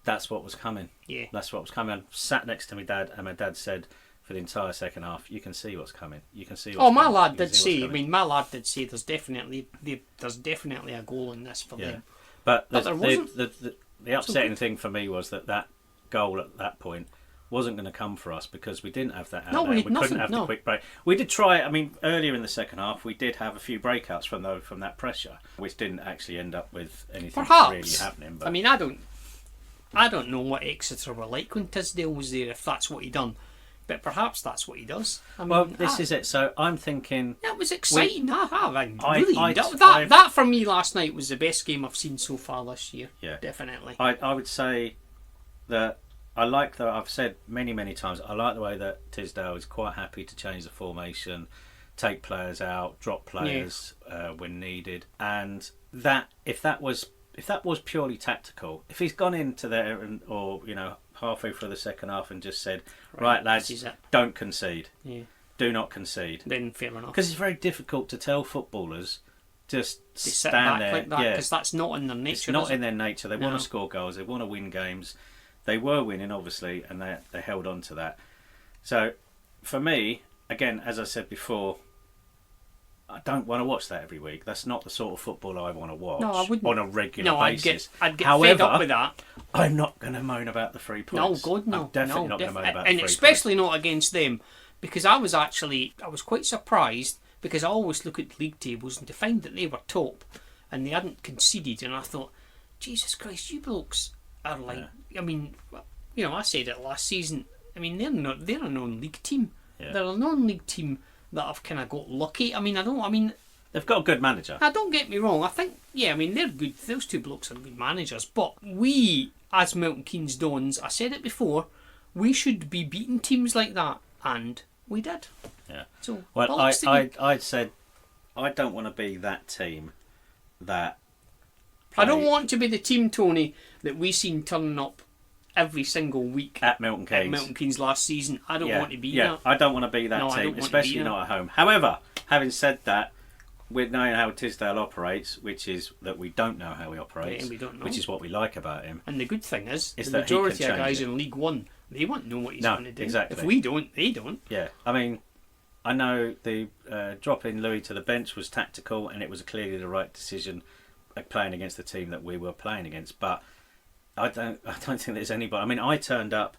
Speaker 2: that's what was coming.
Speaker 3: Yeah.
Speaker 2: That's what was coming. I sat next to my dad, and my dad said for the entire second half, you can see what's coming. You can see what's coming.
Speaker 3: My lad did say, my lad did say there's definitely a goal in this for them.
Speaker 2: But the upsetting thing for me was that goal at that point wasn't going to come for us because we didn't have that out there. We couldn't have the quick break. We did try. I mean, earlier in the second half, we did have a few breakouts from that pressure, which didn't actually end up with anything really happening. But
Speaker 3: I mean, I don't know what Exeter were like when Tisdale was there, if that's what he done. But perhaps that's what he does. I mean,
Speaker 2: this is it. So I'm thinking
Speaker 3: that was exciting. That for me last night was the best game I've seen so far this year.
Speaker 2: Yeah,
Speaker 3: definitely.
Speaker 2: I would say that. I like that. I've said many times. I like the way that Tisdale is quite happy to change the formation, take players out, drop players when needed, and that if that was purely tactical, if he's gone into there or halfway through the second half and just said, right lads, don't concede, do not concede,
Speaker 3: then fair enough.
Speaker 2: Because it's very difficult to tell footballers just
Speaker 3: sit
Speaker 2: stand
Speaker 3: back
Speaker 2: there
Speaker 3: like that because that's not in their nature.
Speaker 2: It's not in their nature. They want to score goals. They want to win games. They were winning, obviously, and they held on to that. So, for me, again, as I said before, I don't want to watch that every week. That's not the sort of football I want to watch on a regular basis.
Speaker 3: I'd get fed up with that.
Speaker 2: I'm not going to moan about the 3 points.
Speaker 3: No, God, no.
Speaker 2: I'm definitely not going to moan about the 3
Speaker 3: points. And especially not against them, because I was quite surprised, because I always look at league tables and to find that they were top and they hadn't conceded, and I thought, Jesus Christ, you blokes are like, I mean, I said it last season. I mean, they're a non-league team. Yeah. They're a non-league team that have kind of got lucky. I mean,
Speaker 2: they've got a good manager.
Speaker 3: Don't get me wrong. I think, they're good. Those two blokes are good managers. But we, as Milton Keynes Dons, I said it before, we should be beating teams like that, and we did.
Speaker 2: Yeah.
Speaker 3: So,
Speaker 2: well, I said I don't want to be that team that.
Speaker 3: I don't want to be the team, Tony, that we seen turning up every single week
Speaker 2: at Milton
Speaker 3: Keynes last season. I don't want to be that.
Speaker 2: I don't want to be that team, especially not at home. However, having said that, with knowing how Tisdale operates, which is that we don't know how he operates,
Speaker 3: we don't know.
Speaker 2: Which is what we like about him.
Speaker 3: And the good thing is the
Speaker 2: that
Speaker 3: majority of guys in League One, they won't know what he's going to do.
Speaker 2: Exactly.
Speaker 3: If we don't, they don't.
Speaker 2: Yeah, I mean, I know the dropping Louis to the bench was tactical, and it was clearly the right decision, playing against the team that we were playing against. But I don't think there's anybody. I mean, I turned up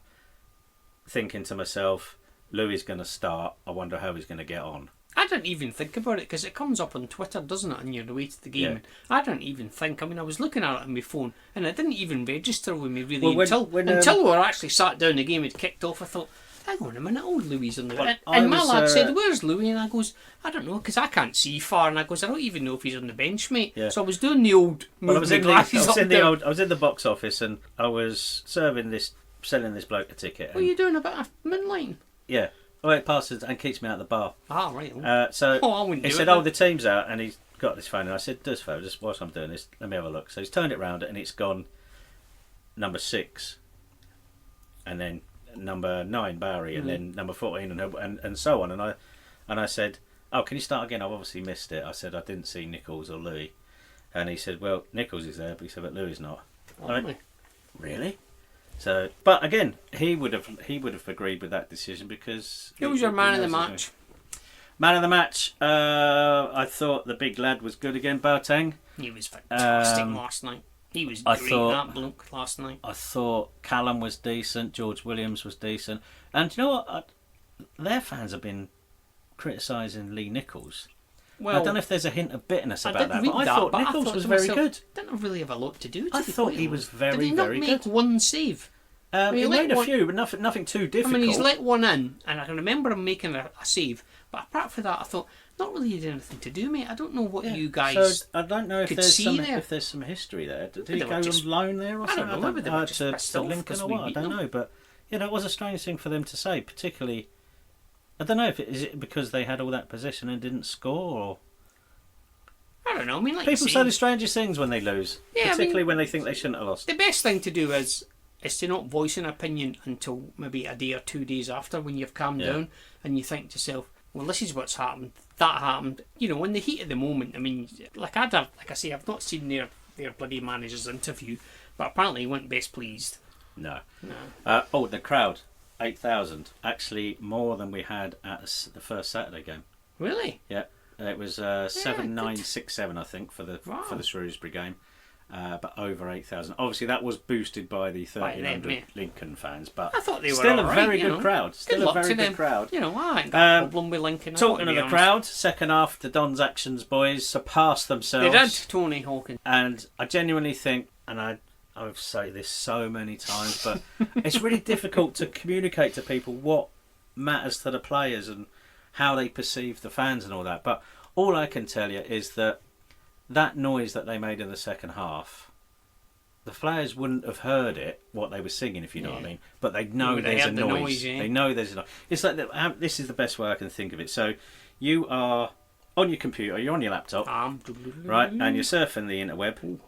Speaker 2: thinking to myself, Louis is going to start. I wonder how he's going to get on.
Speaker 3: I didn't even think about it because it comes up on Twitter, doesn't it, on your way to the game?
Speaker 2: Yeah.
Speaker 3: I didn't even think. I mean, I was looking at it on my phone and it didn't even register with me really until we were actually sat down, the game had kicked off. I thought, hang on a minute, old Louis on the bench. And my lad said, where's Louis? And I goes, I don't know, because I can't see far. And I goes, I don't even know if he's on the bench, mate. Yeah. So I was doing the old
Speaker 2: I was in the box office and I was selling this bloke a ticket.
Speaker 3: What are you doing about a moonlighting?
Speaker 2: Yeah. Well, it passes and keeps me out of the bar.
Speaker 3: Ah, right.
Speaker 2: I wouldn't
Speaker 3: he
Speaker 2: said, the team's out, and he's got this phone. And I said, just whilst I'm doing this, let me have a look. So he's turned it round, and it's gone number 6, and then number 9, Barry, and then number 14, and so on. And I said, oh, can you start again? I've obviously missed it. I said, I didn't see Nichols or Louis. And he said, well, Nichols is there, but he said, but Louis is not. I went, really? So, but again, he would have agreed with that decision because.
Speaker 3: Who was your man of the match?
Speaker 2: Man of the match. I thought the big lad was good again, Boateng.
Speaker 3: He was fantastic last night. He was great, that bloke last night.
Speaker 2: I thought Callum was decent. George Williams was decent. And you know what? Their fans have been criticising Lee Nichols.
Speaker 3: Well,
Speaker 2: I don't know if there's a hint of bitterness about that,
Speaker 3: but
Speaker 2: I thought Nichols was very good.
Speaker 3: Didn't really have a lot to do.
Speaker 2: I thought he was very, very good.
Speaker 3: Did he not make one save?
Speaker 2: He made a few, but nothing too difficult.
Speaker 3: I mean, he's let one in, and I can remember him making a save. But apart from that, I thought, not really had anything to do, mate. I don't know what you guys.
Speaker 2: So I don't know if there's some history there. Did he go on loan there or something?
Speaker 3: I don't know.
Speaker 2: To Lincoln or what? I don't know, but it was a strange thing for them to say, particularly. I don't know if is it because they had all that possession and didn't score, or
Speaker 3: I don't know. I mean, like
Speaker 2: people say the strangest things when they lose, particularly when they think they shouldn't have lost.
Speaker 3: The best thing to do is to not voice an opinion until maybe a day or 2 days after, when you've calmed down and you think to yourself, well, this is what's happened. That happened. You know, in the heat of the moment. I mean, like I say, I've not seen their bloody manager's interview, but apparently he wasn't best pleased.
Speaker 2: No. The crowd. 8,000, actually more than we had at the first Saturday game.
Speaker 3: Really?
Speaker 2: Yeah, it was 7,967, I think, for the Shrewsbury game, but over 8,000. Obviously, that was boosted by the 1,300 Lincoln fans, but
Speaker 3: I thought they were
Speaker 2: still
Speaker 3: all
Speaker 2: a very
Speaker 3: right,
Speaker 2: good crowd. Still a very good crowd.
Speaker 3: You know, I ain't got a problem with Lincoln.
Speaker 2: Talking of the crowd, second half, the Don's Actions boys surpassed themselves.
Speaker 3: They did, Tony Hawkins,
Speaker 2: and I genuinely think, and I've said this so many times, but it's really difficult to communicate to people what matters to the players and how they perceive the fans and all that. But all I can tell you is that noise that they made in the second half, the players wouldn't have heard it, what they were singing, if you know what I mean. But they know there's a noise. They know there's a noise. It's like this is the best way I can think of it. So you are on your computer, you're on your laptop, right, and you're surfing the interweb.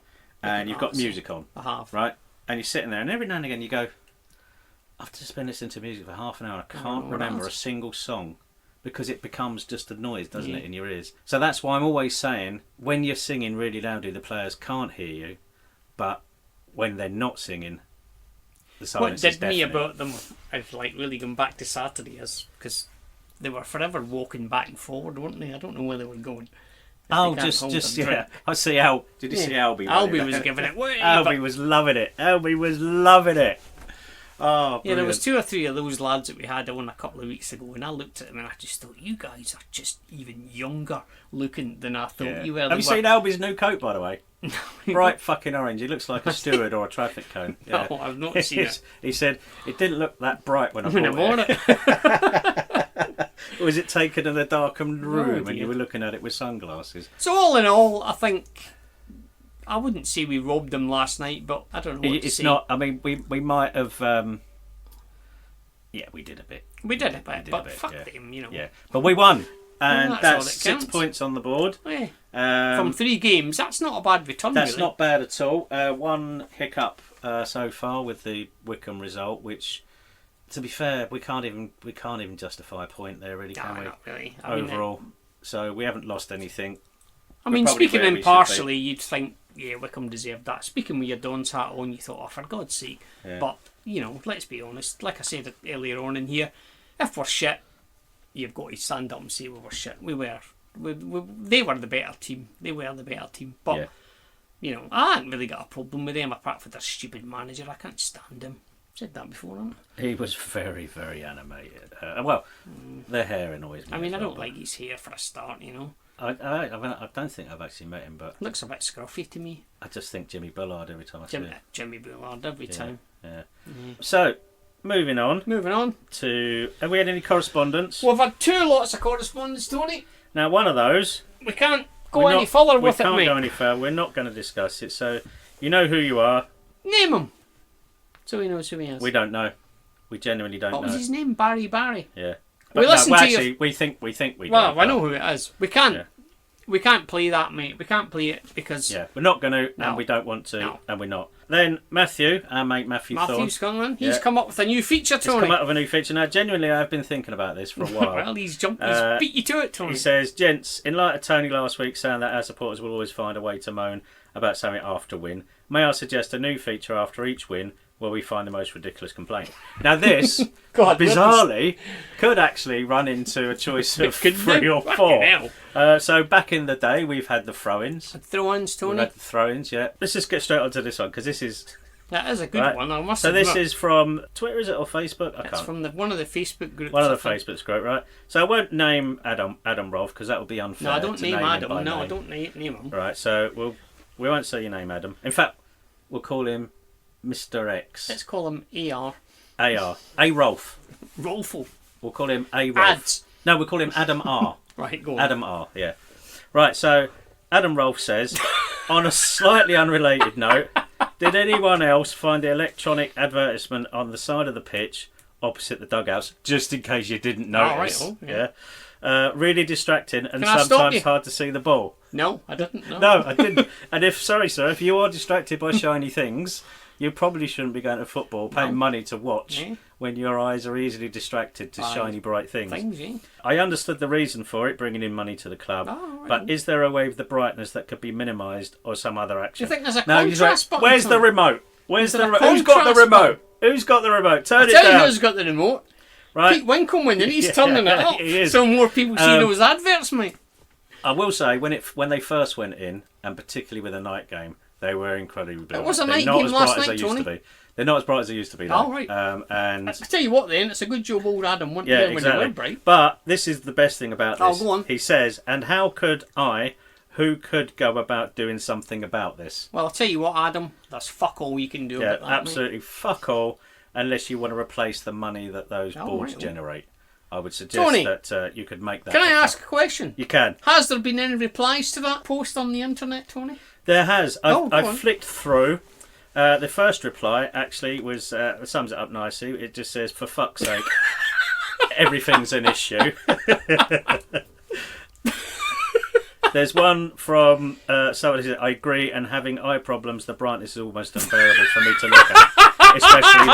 Speaker 2: And you've got music on, right? And you're sitting there, and every now and again you go, I've just been listening to music for half an hour, I can't remember a single song, because it becomes just a noise, doesn't it, in your ears? So that's why I'm always saying, when you're singing really loudly, the players can't hear you, but when they're not singing, the silence is deafening. What did me about them,
Speaker 3: I've really gone back to Saturday, is because they were forever walking back and forward, weren't they? I don't know where they were going.
Speaker 2: I see Al. Did you see Albie?
Speaker 3: Albie was giving it way.
Speaker 2: Albie was loving it. Albie was loving it. Oh, brilliant.
Speaker 3: There was 2 or 3 of those lads that we had on a couple of weeks ago, and I looked at them and I just thought, you guys are just even younger looking than I thought you were.
Speaker 2: Have you seen Albie's new coat, by the way? Bright fucking orange. He looks like a steward or a traffic cone. Yeah.
Speaker 3: No, I've not seen it.
Speaker 2: He said it didn't look that bright when I bought it. Or was it taken in a darkened room and you were looking at it with sunglasses?
Speaker 3: So all in all, I think I wouldn't say we robbed them last night, but I don't know what to say.
Speaker 2: It's not. I mean, we might have. We did a bit.
Speaker 3: We did a bit, but fuck them, you know.
Speaker 2: Yeah, but we won, and
Speaker 3: well,
Speaker 2: that's 6 points on the board.
Speaker 3: Yeah. From 3 games, that's not a bad return.
Speaker 2: That's not bad at all. One hiccup so far with the Wycombe result, which, to be fair, we can't even justify a point there, really, can we?
Speaker 3: Not really.
Speaker 2: Overall, so we haven't lost anything.
Speaker 3: I mean, speaking impartially, you'd think, Wycombe deserved that. Speaking with your Don's hat on, you thought, for God's sake. Yeah. But, let's be honest. Like I said earlier on in here, if we're shit, you've got to stand up and say we were shit. We were. They were the better team. They were the better team. But, I hadn't really got a problem with them apart from their stupid manager. I can't stand him. Said that before, haven't I?
Speaker 2: He was very, very animated. The hair annoys me.
Speaker 3: I mean, I don't like his hair for a start,
Speaker 2: I don't think I've actually met him, but
Speaker 3: looks a bit scruffy to me.
Speaker 2: I just think Jimmy Bullard every time I see him.
Speaker 3: Jimmy Bullard every time.
Speaker 2: Yeah. So, moving on to. Have we had any correspondence?
Speaker 3: We've had 2 lots of correspondence, Tony.
Speaker 2: Now, one of those
Speaker 3: we can't go any further with it, mate.
Speaker 2: We can't go any further. We're not going to discuss it. So, you know who you are.
Speaker 3: Name him. So he knows who he is.
Speaker 2: We don't know. We genuinely don't know.
Speaker 3: What was his name? Barry. Yeah.
Speaker 2: But we think we
Speaker 3: Well, I know who it is. We can't play that, mate. We can't play it because
Speaker 2: we're not going to, and we don't want to, and we're not. Then Matthew, our mate
Speaker 3: Matthew's Thorne, he's come up with a new feature, Tony.
Speaker 2: He's come up with a new feature. Now, genuinely, I've been thinking about this for a while.
Speaker 3: Well, he's beat you to it, Tony.
Speaker 2: He says, gents, in light of Tony last week saying that our supporters will always find a way to moan about something after a win, may I suggest a new feature after each win where we find the most ridiculous complaint. Now this, bizarrely, could actually run into a choice of 3 or 4. So back in the day, we've had the throw-ins.
Speaker 3: Throw-ins, Tony?
Speaker 2: We've had the throw-ins, yeah. Let's just get straight onto this one, because this is
Speaker 3: That is a good one, I must
Speaker 2: So
Speaker 3: admit.
Speaker 2: this is from Twitter, is it, or Facebook?
Speaker 3: It's from one of the Facebook groups.
Speaker 2: One of the Facebook's group, right? So I won't name Adam Rolfe because that would be unfair.
Speaker 3: No, I don't name Adam. No,
Speaker 2: name.
Speaker 3: I don't name him.
Speaker 2: Right, so we won't say your name, Adam. In fact, we'll call him Mr. X.
Speaker 3: Let's call him AR.
Speaker 2: A Rolfe.
Speaker 3: Rolfo.
Speaker 2: We'll call him A Rolfe.
Speaker 3: Ads.
Speaker 2: No, we'll call him Adam R.
Speaker 3: Right, go on.
Speaker 2: Adam R. Yeah. Right. So Adam Rolfe says, on a slightly unrelated note, did anyone else find the electronic advertisement on the side of the pitch opposite the dugouts, just in case you didn't notice?
Speaker 3: Oh, right.
Speaker 2: Yeah. Really distracting and
Speaker 3: Can I stop
Speaker 2: sometimes
Speaker 3: you?
Speaker 2: hard to see the ball.
Speaker 3: No, I didn't.
Speaker 2: No, I didn't. And sorry, sir, if you are distracted by shiny things, you probably shouldn't be going to football, paying money to watch when your eyes are easily distracted to shiny, bright things. I understood the reason for it, bringing in money to the club, but is there a way with the brightness that could be minimised or some other action?
Speaker 3: Do you think there's a contrast button?
Speaker 2: Where's the remote? Who's got the
Speaker 3: contrast
Speaker 2: remote? Who's got the remote? Turn it
Speaker 3: Tell you
Speaker 2: down.
Speaker 3: who's got the remote.
Speaker 2: Right.
Speaker 3: Pete Wycombe winning, he's turning it up.
Speaker 2: He is.
Speaker 3: So more people see those adverts, mate.
Speaker 2: I will say, when they first went in, and particularly with a night game, they were incredibly bright.
Speaker 3: It was a
Speaker 2: They're
Speaker 3: night
Speaker 2: not
Speaker 3: game
Speaker 2: as
Speaker 3: last
Speaker 2: bright as
Speaker 3: night,
Speaker 2: they used to
Speaker 3: Tony.
Speaker 2: be. They're not as bright as they used to be.
Speaker 3: Oh, right.
Speaker 2: And
Speaker 3: I tell you what, then, it's a good job old Adam went there when they were bright.
Speaker 2: But this is the best thing about this.
Speaker 3: Go on.
Speaker 2: He says, and how could who could go about doing something about this?
Speaker 3: Well, I'll tell you what, Adam, that's fuck all you can do about that,
Speaker 2: absolutely fuck all, unless you want to replace the money that those boards generate. I would suggest
Speaker 3: Tony,
Speaker 2: that you could make that.
Speaker 3: Can I ask a question?
Speaker 2: You can.
Speaker 3: Has there been any replies to that post on the internet, Tony?
Speaker 2: There has. I've
Speaker 3: on.
Speaker 2: flicked through. The first reply actually was sums it up nicely. It just says, "For fuck's sake, everything's an issue." There's one from somebody who said, "I agree, and having eye problems, the brightness is almost unbearable for me to look at." Especially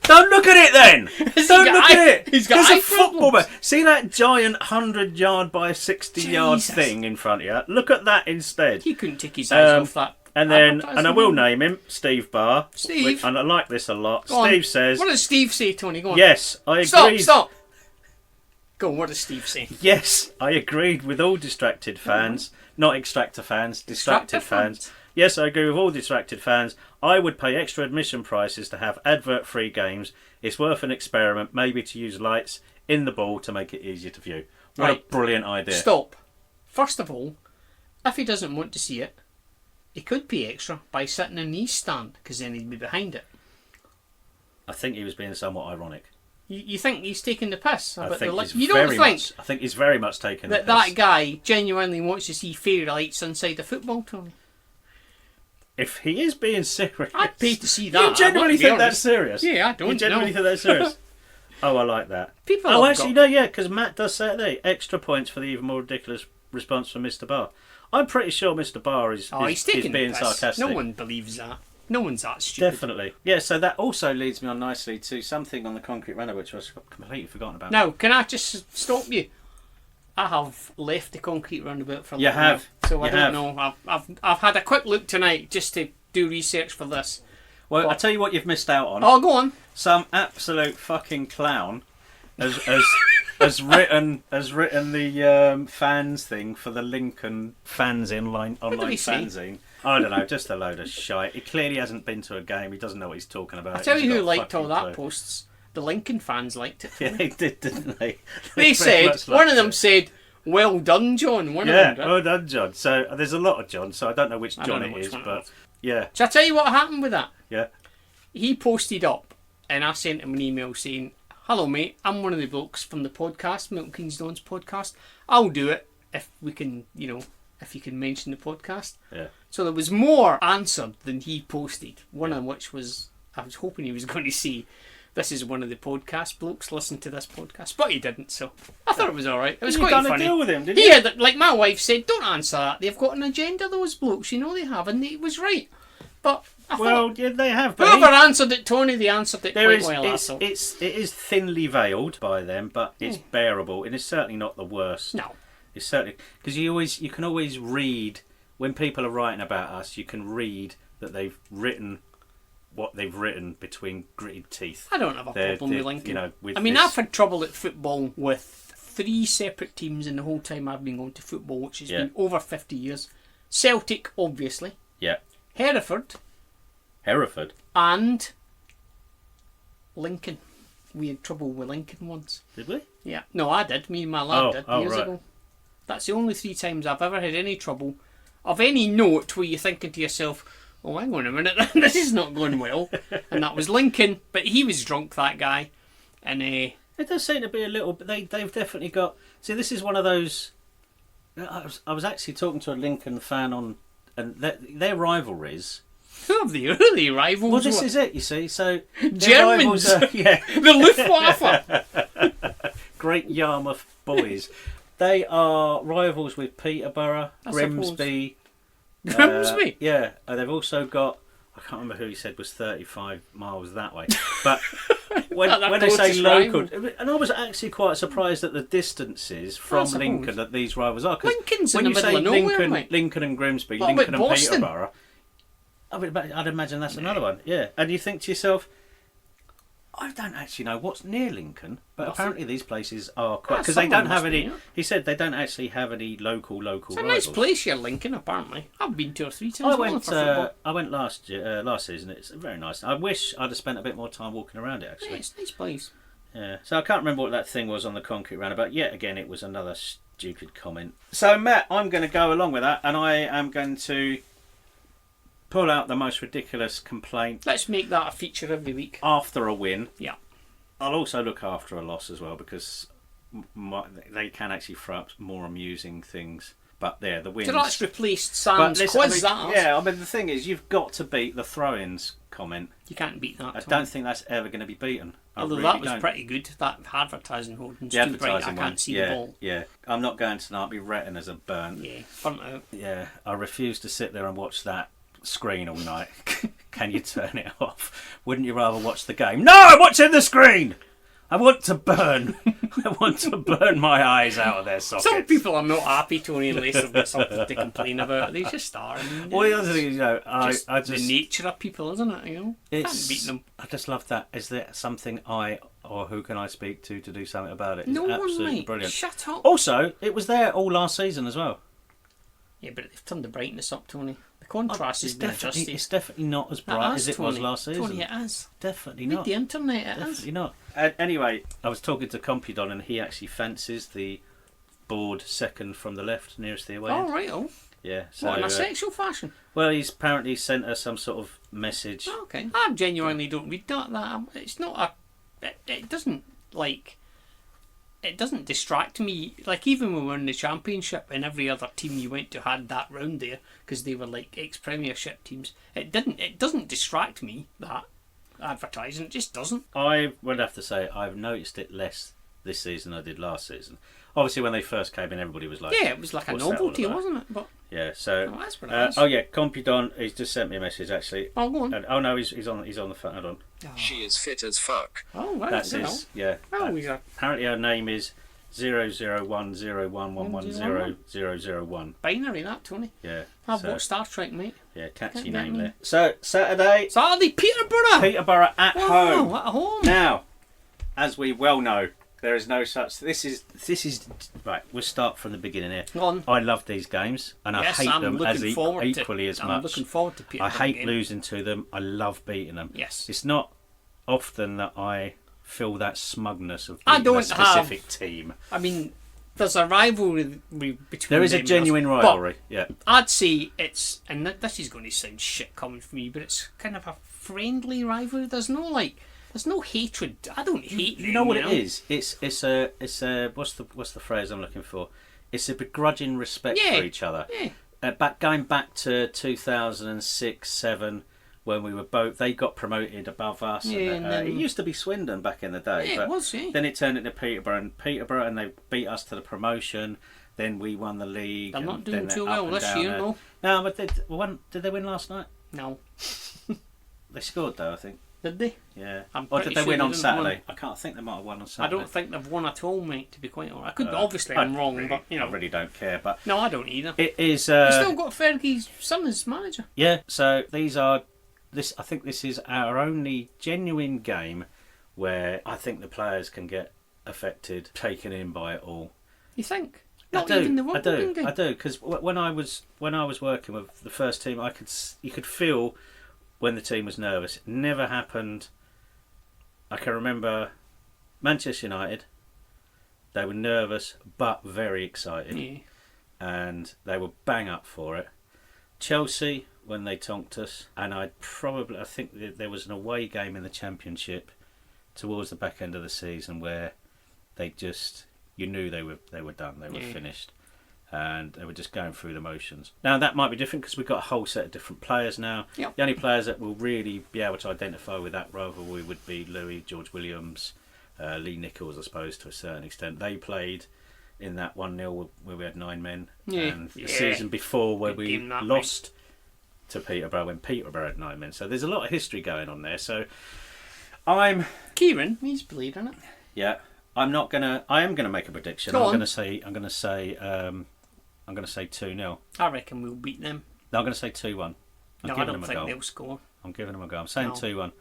Speaker 2: don't look at it then. Don't look at it.
Speaker 3: He's got
Speaker 2: There's
Speaker 3: eye
Speaker 2: a football
Speaker 3: problems.
Speaker 2: bat. See that giant 100-yard by 60-yard thing in front of you? Look at that instead.
Speaker 3: He couldn't take his eyes off that.
Speaker 2: And I will name him Steve Barr.
Speaker 3: Steve.
Speaker 2: And I like this a lot.
Speaker 3: Go
Speaker 2: Steve
Speaker 3: on.
Speaker 2: says,
Speaker 3: What does Steve say, Tony? Go on.
Speaker 2: yes, I agree.
Speaker 3: Stop. Go on, what does Steve say?
Speaker 2: Yes, I agreed with all distracted fans, not extractor fans, distracted fans. Yes, I agree with all distracted fans. I would pay extra admission prices to have advert-free games. It's worth an experiment, maybe to use lights in the ball to make it easier to view. What a brilliant idea.
Speaker 3: Stop. First of all, if he doesn't want to see it, he could pay extra by sitting in the east stand, because then he'd be behind it.
Speaker 2: I think he was being somewhat ironic.
Speaker 3: You think he's taking the piss?
Speaker 2: I think he's very much taking the piss.
Speaker 3: That guy genuinely wants to see fairy lights inside the football, Tony?
Speaker 2: If he is being serious,
Speaker 3: I'd pay to see that.
Speaker 2: You genuinely think that's serious?
Speaker 3: Yeah, I don't know.
Speaker 2: You genuinely think that's serious? Oh, I like that. Because Matt does say it there. Extra points for the even more ridiculous response from Mr. Barr. I'm pretty sure Mr. Barr is being sarcastic.
Speaker 3: No one believes that. No one's that stupid.
Speaker 2: Definitely. Yeah, so that also leads me on nicely to something on the concrete runner, which I've completely forgotten about.
Speaker 3: Now, can I just stop you? I have left the concrete roundabout for a
Speaker 2: You
Speaker 3: little
Speaker 2: have.
Speaker 3: while, so I
Speaker 2: You
Speaker 3: don't
Speaker 2: have.
Speaker 3: know. I've had a quick look tonight just to do research for this.
Speaker 2: Well, I'll tell you what you've missed out on.
Speaker 3: Oh, go on.
Speaker 2: Some absolute fucking clown has written the fans thing for the Lincoln fanzine online fanzine. I don't know, just a load of shite. He clearly hasn't been to a game. He doesn't know what he's talking about.
Speaker 3: I tell
Speaker 2: He's
Speaker 3: you who
Speaker 2: got
Speaker 3: liked all
Speaker 2: fucking
Speaker 3: that
Speaker 2: clue.
Speaker 3: posts. The Lincoln fans liked it.
Speaker 2: Yeah, they did, didn't they?
Speaker 3: They said, one of them said, "Well done, John." One of them did.
Speaker 2: Well done, John. So there's a lot of John, so I don't know which John it is, but yeah.
Speaker 3: Shall I tell you what happened with that?
Speaker 2: Yeah.
Speaker 3: He posted up, and I sent him an email saying, "Hello, mate. I'm one of the blokes from the podcast, Milton Keynes Dawn's podcast. I'll do it if we can, if you can mention the podcast."
Speaker 2: Yeah.
Speaker 3: So there was more answered than he posted. One of which was, I was hoping he was going to say, "This is one of the podcast blokes. Listen to this podcast," but he didn't. So I thought it was all right. It was quite funny.
Speaker 2: You deal with him, didn't you?
Speaker 3: Yeah, like my wife said, "Don't answer that. They've got an agenda. Those blokes, they have," and he was right. But
Speaker 2: yeah, they have. But
Speaker 3: whoever answered it, Tony, they answered it quite well.
Speaker 2: It is thinly veiled by them, but it's bearable, and it's certainly not the worst.
Speaker 3: No,
Speaker 2: it's certainly because you can always read when people are writing about us. You can read that they've written what they've written between gritted teeth.
Speaker 3: I don't have a problem with Lincoln.
Speaker 2: I've
Speaker 3: had trouble at football with 3 separate teams in the whole time I've been going to football, which has been over 50 years. Celtic, obviously.
Speaker 2: Yeah.
Speaker 3: Hereford,
Speaker 2: Hereford.
Speaker 3: And Lincoln. We had trouble with Lincoln once.
Speaker 2: Did we?
Speaker 3: Yeah. No, I did. Me and my lad did years
Speaker 2: right.
Speaker 3: ago. That's the only 3 times I've ever had any trouble of any note where you're thinking to yourself, oh, hang on a minute, this is not going well. And that was Lincoln, but he was drunk, that guy. And
Speaker 2: it does seem to be a little. They've definitely got. See, this is one of those. I was actually talking to a Lincoln fan on, and their rivalries.
Speaker 3: who are the early rivals?
Speaker 2: Well, this is it. You see, so
Speaker 3: Germans,
Speaker 2: are, yeah,
Speaker 3: the Luftwaffe,
Speaker 2: Great Yarmouth boys. They are rivals with Peterborough, Grimsby.
Speaker 3: Grimsby.
Speaker 2: Yeah, they've also got. I can't remember who he said was 35 miles that way. But when they say local... Rival. And I was actually quite surprised at the distances from Lincoln that these rivals are.
Speaker 3: Lincoln's
Speaker 2: when
Speaker 3: in the middle of nowhere, mate.
Speaker 2: Lincoln and Grimsby,
Speaker 3: what
Speaker 2: Lincoln and
Speaker 3: Boston?
Speaker 2: Peterborough... I'd imagine that's another one, yeah. And you think to yourself, I don't actually know what's near Lincoln, but apparently these places are quite... Because they don't have any... He said they don't actually have any local
Speaker 3: it's
Speaker 2: rivals.
Speaker 3: a nice place here, Lincoln, apparently. I've been 2 or 3 times.
Speaker 2: I went last season. It's very nice. I wish I'd have spent a bit more time walking around it, actually.
Speaker 3: Yeah, it's a nice place.
Speaker 2: Yeah. So I can't remember what that thing was on the concrete roundabout. Yet again, it was another stupid comment. So, Matt, I'm going to go along with that, and I am going to pull out the most ridiculous complaint.
Speaker 3: Let's make that a feature every week.
Speaker 2: After a win.
Speaker 3: Yeah.
Speaker 2: I'll also look after a loss as well, because they can actually throw up more amusing things. But there, the wins.
Speaker 3: So that's replaced Sam's quiz.
Speaker 2: Yeah, I mean, the thing is, you've got to beat the throw-ins comment.
Speaker 3: You can't beat that.
Speaker 2: I don't think that's ever going to be beaten.
Speaker 3: Although that was pretty good. That advertising holding too bright, I can't see the ball.
Speaker 2: Yeah, I'm not going tonight. My retina's are burnt.
Speaker 3: Yeah, burnt out.
Speaker 2: Yeah, I refuse to sit there and watch that screen all night. Can you turn it off? Wouldn't you rather watch the game? No, I'm watching the screen. I want to burn. I want to burn my eyes out of their sockets.
Speaker 3: Some people are not happy Tony and Lace have got something to complain about. They just are.
Speaker 2: Well, the other thing is, you know, I just
Speaker 3: the nature of people, isn't it? You know, can't beat them.
Speaker 2: I just love that. Is there something or who can I speak to do something about it?
Speaker 3: No one,
Speaker 2: absolutely
Speaker 3: mate.
Speaker 2: Brilliant.
Speaker 3: Shut up.
Speaker 2: Also, it was there all last season as well.
Speaker 3: Yeah, but they've turned the brightness up, Tony. The contrast is adjusted.
Speaker 2: It's definitely not as bright as it was last season.
Speaker 3: Tony, it is.
Speaker 2: Definitely
Speaker 3: Read
Speaker 2: not.
Speaker 3: the internet, it
Speaker 2: Definitely
Speaker 3: is.
Speaker 2: Definitely not. Anyway, I was talking to Compudon, and he actually fancies the board second from the left, nearest the away end.
Speaker 3: Oh, right, oh.
Speaker 2: Yeah. So,
Speaker 3: What, in a sexual fashion?
Speaker 2: Well, he's apparently sent us some sort of message.
Speaker 3: Oh, okay. I genuinely don't read that. It's not a... It doesn't, like... It doesn't distract me. Like, even when we were in the Championship and every other team you went to had that round there, because they were like ex-Premiership teams, it doesn't distract me, that advertising. It just doesn't.
Speaker 2: I would have to say I've noticed it less this season than I did last season. Obviously, when they first came in, everybody was like...
Speaker 3: Yeah, it was like a novelty, wasn't it? But
Speaker 2: yeah, so...
Speaker 3: Oh, that's what it is.
Speaker 2: Oh, yeah, Compudon, he's just sent me a message, actually.
Speaker 3: Oh, go on.
Speaker 2: Oh, no, he's on the phone. Hold on.
Speaker 3: Oh.
Speaker 4: She is fit as fuck.
Speaker 3: Oh, right.
Speaker 2: That's his, yeah.
Speaker 3: Oh, he's a...
Speaker 2: Apparently her name is 00101111001.
Speaker 3: binary, that, Tony.
Speaker 2: Yeah.
Speaker 3: I've watched Star Trek, mate.
Speaker 2: Yeah, catchy name there. So, Saturday,
Speaker 3: Peterborough!
Speaker 2: Peterborough at home.
Speaker 3: At home.
Speaker 2: Now, as we well know, there is no such... This is right, we'll start from the beginning here.
Speaker 3: Go on.
Speaker 2: I love these games, and
Speaker 3: Yes,
Speaker 2: I hate
Speaker 3: I'm
Speaker 2: them
Speaker 3: looking forward
Speaker 2: equally as much.
Speaker 3: I'm looking forward to
Speaker 2: I
Speaker 3: Peterborough
Speaker 2: hate
Speaker 3: game.
Speaker 2: losing to them. I love beating them.
Speaker 3: Yes.
Speaker 2: It's not often that I feel that smugness of
Speaker 3: I
Speaker 2: beating
Speaker 3: don't
Speaker 2: a specific team.
Speaker 3: I mean, there's a rivalry between
Speaker 2: There is a
Speaker 3: them and
Speaker 2: genuine
Speaker 3: us,
Speaker 2: rivalry,
Speaker 3: but
Speaker 2: yeah.
Speaker 3: I'd say it's, and this is going to sound shit coming from me, but it's kind of a friendly rivalry. There's no hatred. I don't hate them.
Speaker 2: You know what it is? It's a what's the phrase I'm looking for? It's a begrudging respect for each other.
Speaker 3: Yeah.
Speaker 2: Going back to 2006-07, when we were both, they got promoted above us.
Speaker 3: Yeah,
Speaker 2: and it used to be Swindon back in the day.
Speaker 3: Yeah,
Speaker 2: but
Speaker 3: it was. Yeah.
Speaker 2: Then it turned into Peterborough, and they beat us to the promotion. Then we won the league.
Speaker 3: They're not
Speaker 2: and
Speaker 3: doing
Speaker 2: then
Speaker 3: too
Speaker 2: up
Speaker 3: well
Speaker 2: and
Speaker 3: this
Speaker 2: down
Speaker 3: year,
Speaker 2: there.
Speaker 3: no.
Speaker 2: No, but did they win last night?
Speaker 3: No.
Speaker 2: They scored though, I think.
Speaker 3: Did they?
Speaker 2: Yeah.
Speaker 3: I'm
Speaker 2: Or
Speaker 3: pretty
Speaker 2: did they
Speaker 3: sure
Speaker 2: win
Speaker 3: they
Speaker 2: on
Speaker 3: didn't
Speaker 2: Saturday?
Speaker 3: win.
Speaker 2: I can't think they might have won on
Speaker 3: I
Speaker 2: Saturday.
Speaker 3: don't think they've won at all, mate. To be quite honest, I could. Obviously, I'm wrong,
Speaker 2: really,
Speaker 3: but you know,
Speaker 2: I really don't care. But
Speaker 3: no, I don't either.
Speaker 2: it is.
Speaker 3: We've still got Fergie's son as manager.
Speaker 2: Yeah. So these are this. I think this is our only genuine game where I think the players can get affected, taken in by it all.
Speaker 3: You think?
Speaker 2: I
Speaker 3: Not even the
Speaker 2: do.
Speaker 3: Wimbledon game.
Speaker 2: I do. Because when I was working with the first team, you could feel when the team was nervous. It never happened. I can remember Manchester United. They were nervous but very excited.
Speaker 3: Yeah.
Speaker 2: And they were bang up for it. Chelsea, when they tonked us, and I think that there was an away game in the Championship towards the back end of the season where they just, you knew they were done, they were finished, and they were just going through the motions. Now that might be different because we've got a whole set of different players now.
Speaker 3: Yep.
Speaker 2: The only players that will really be able to identify with that rivalry would be Louis, George Williams, Lee Nichols, I suppose, to a certain extent. They played in that 1-0 where we had 9 men, and the season before where we lost to Peterborough when Peterborough had 9 men. So there's a lot of history going on there. So
Speaker 3: Kieran, he's played in it.
Speaker 2: Yeah, I am gonna make a prediction. I'm gonna say 2-0.
Speaker 3: I reckon we'll beat them.
Speaker 2: No, I'm gonna say 2-1.
Speaker 3: No, I don't think they'll score.
Speaker 2: I'm giving them a go. I'm saying 2-1.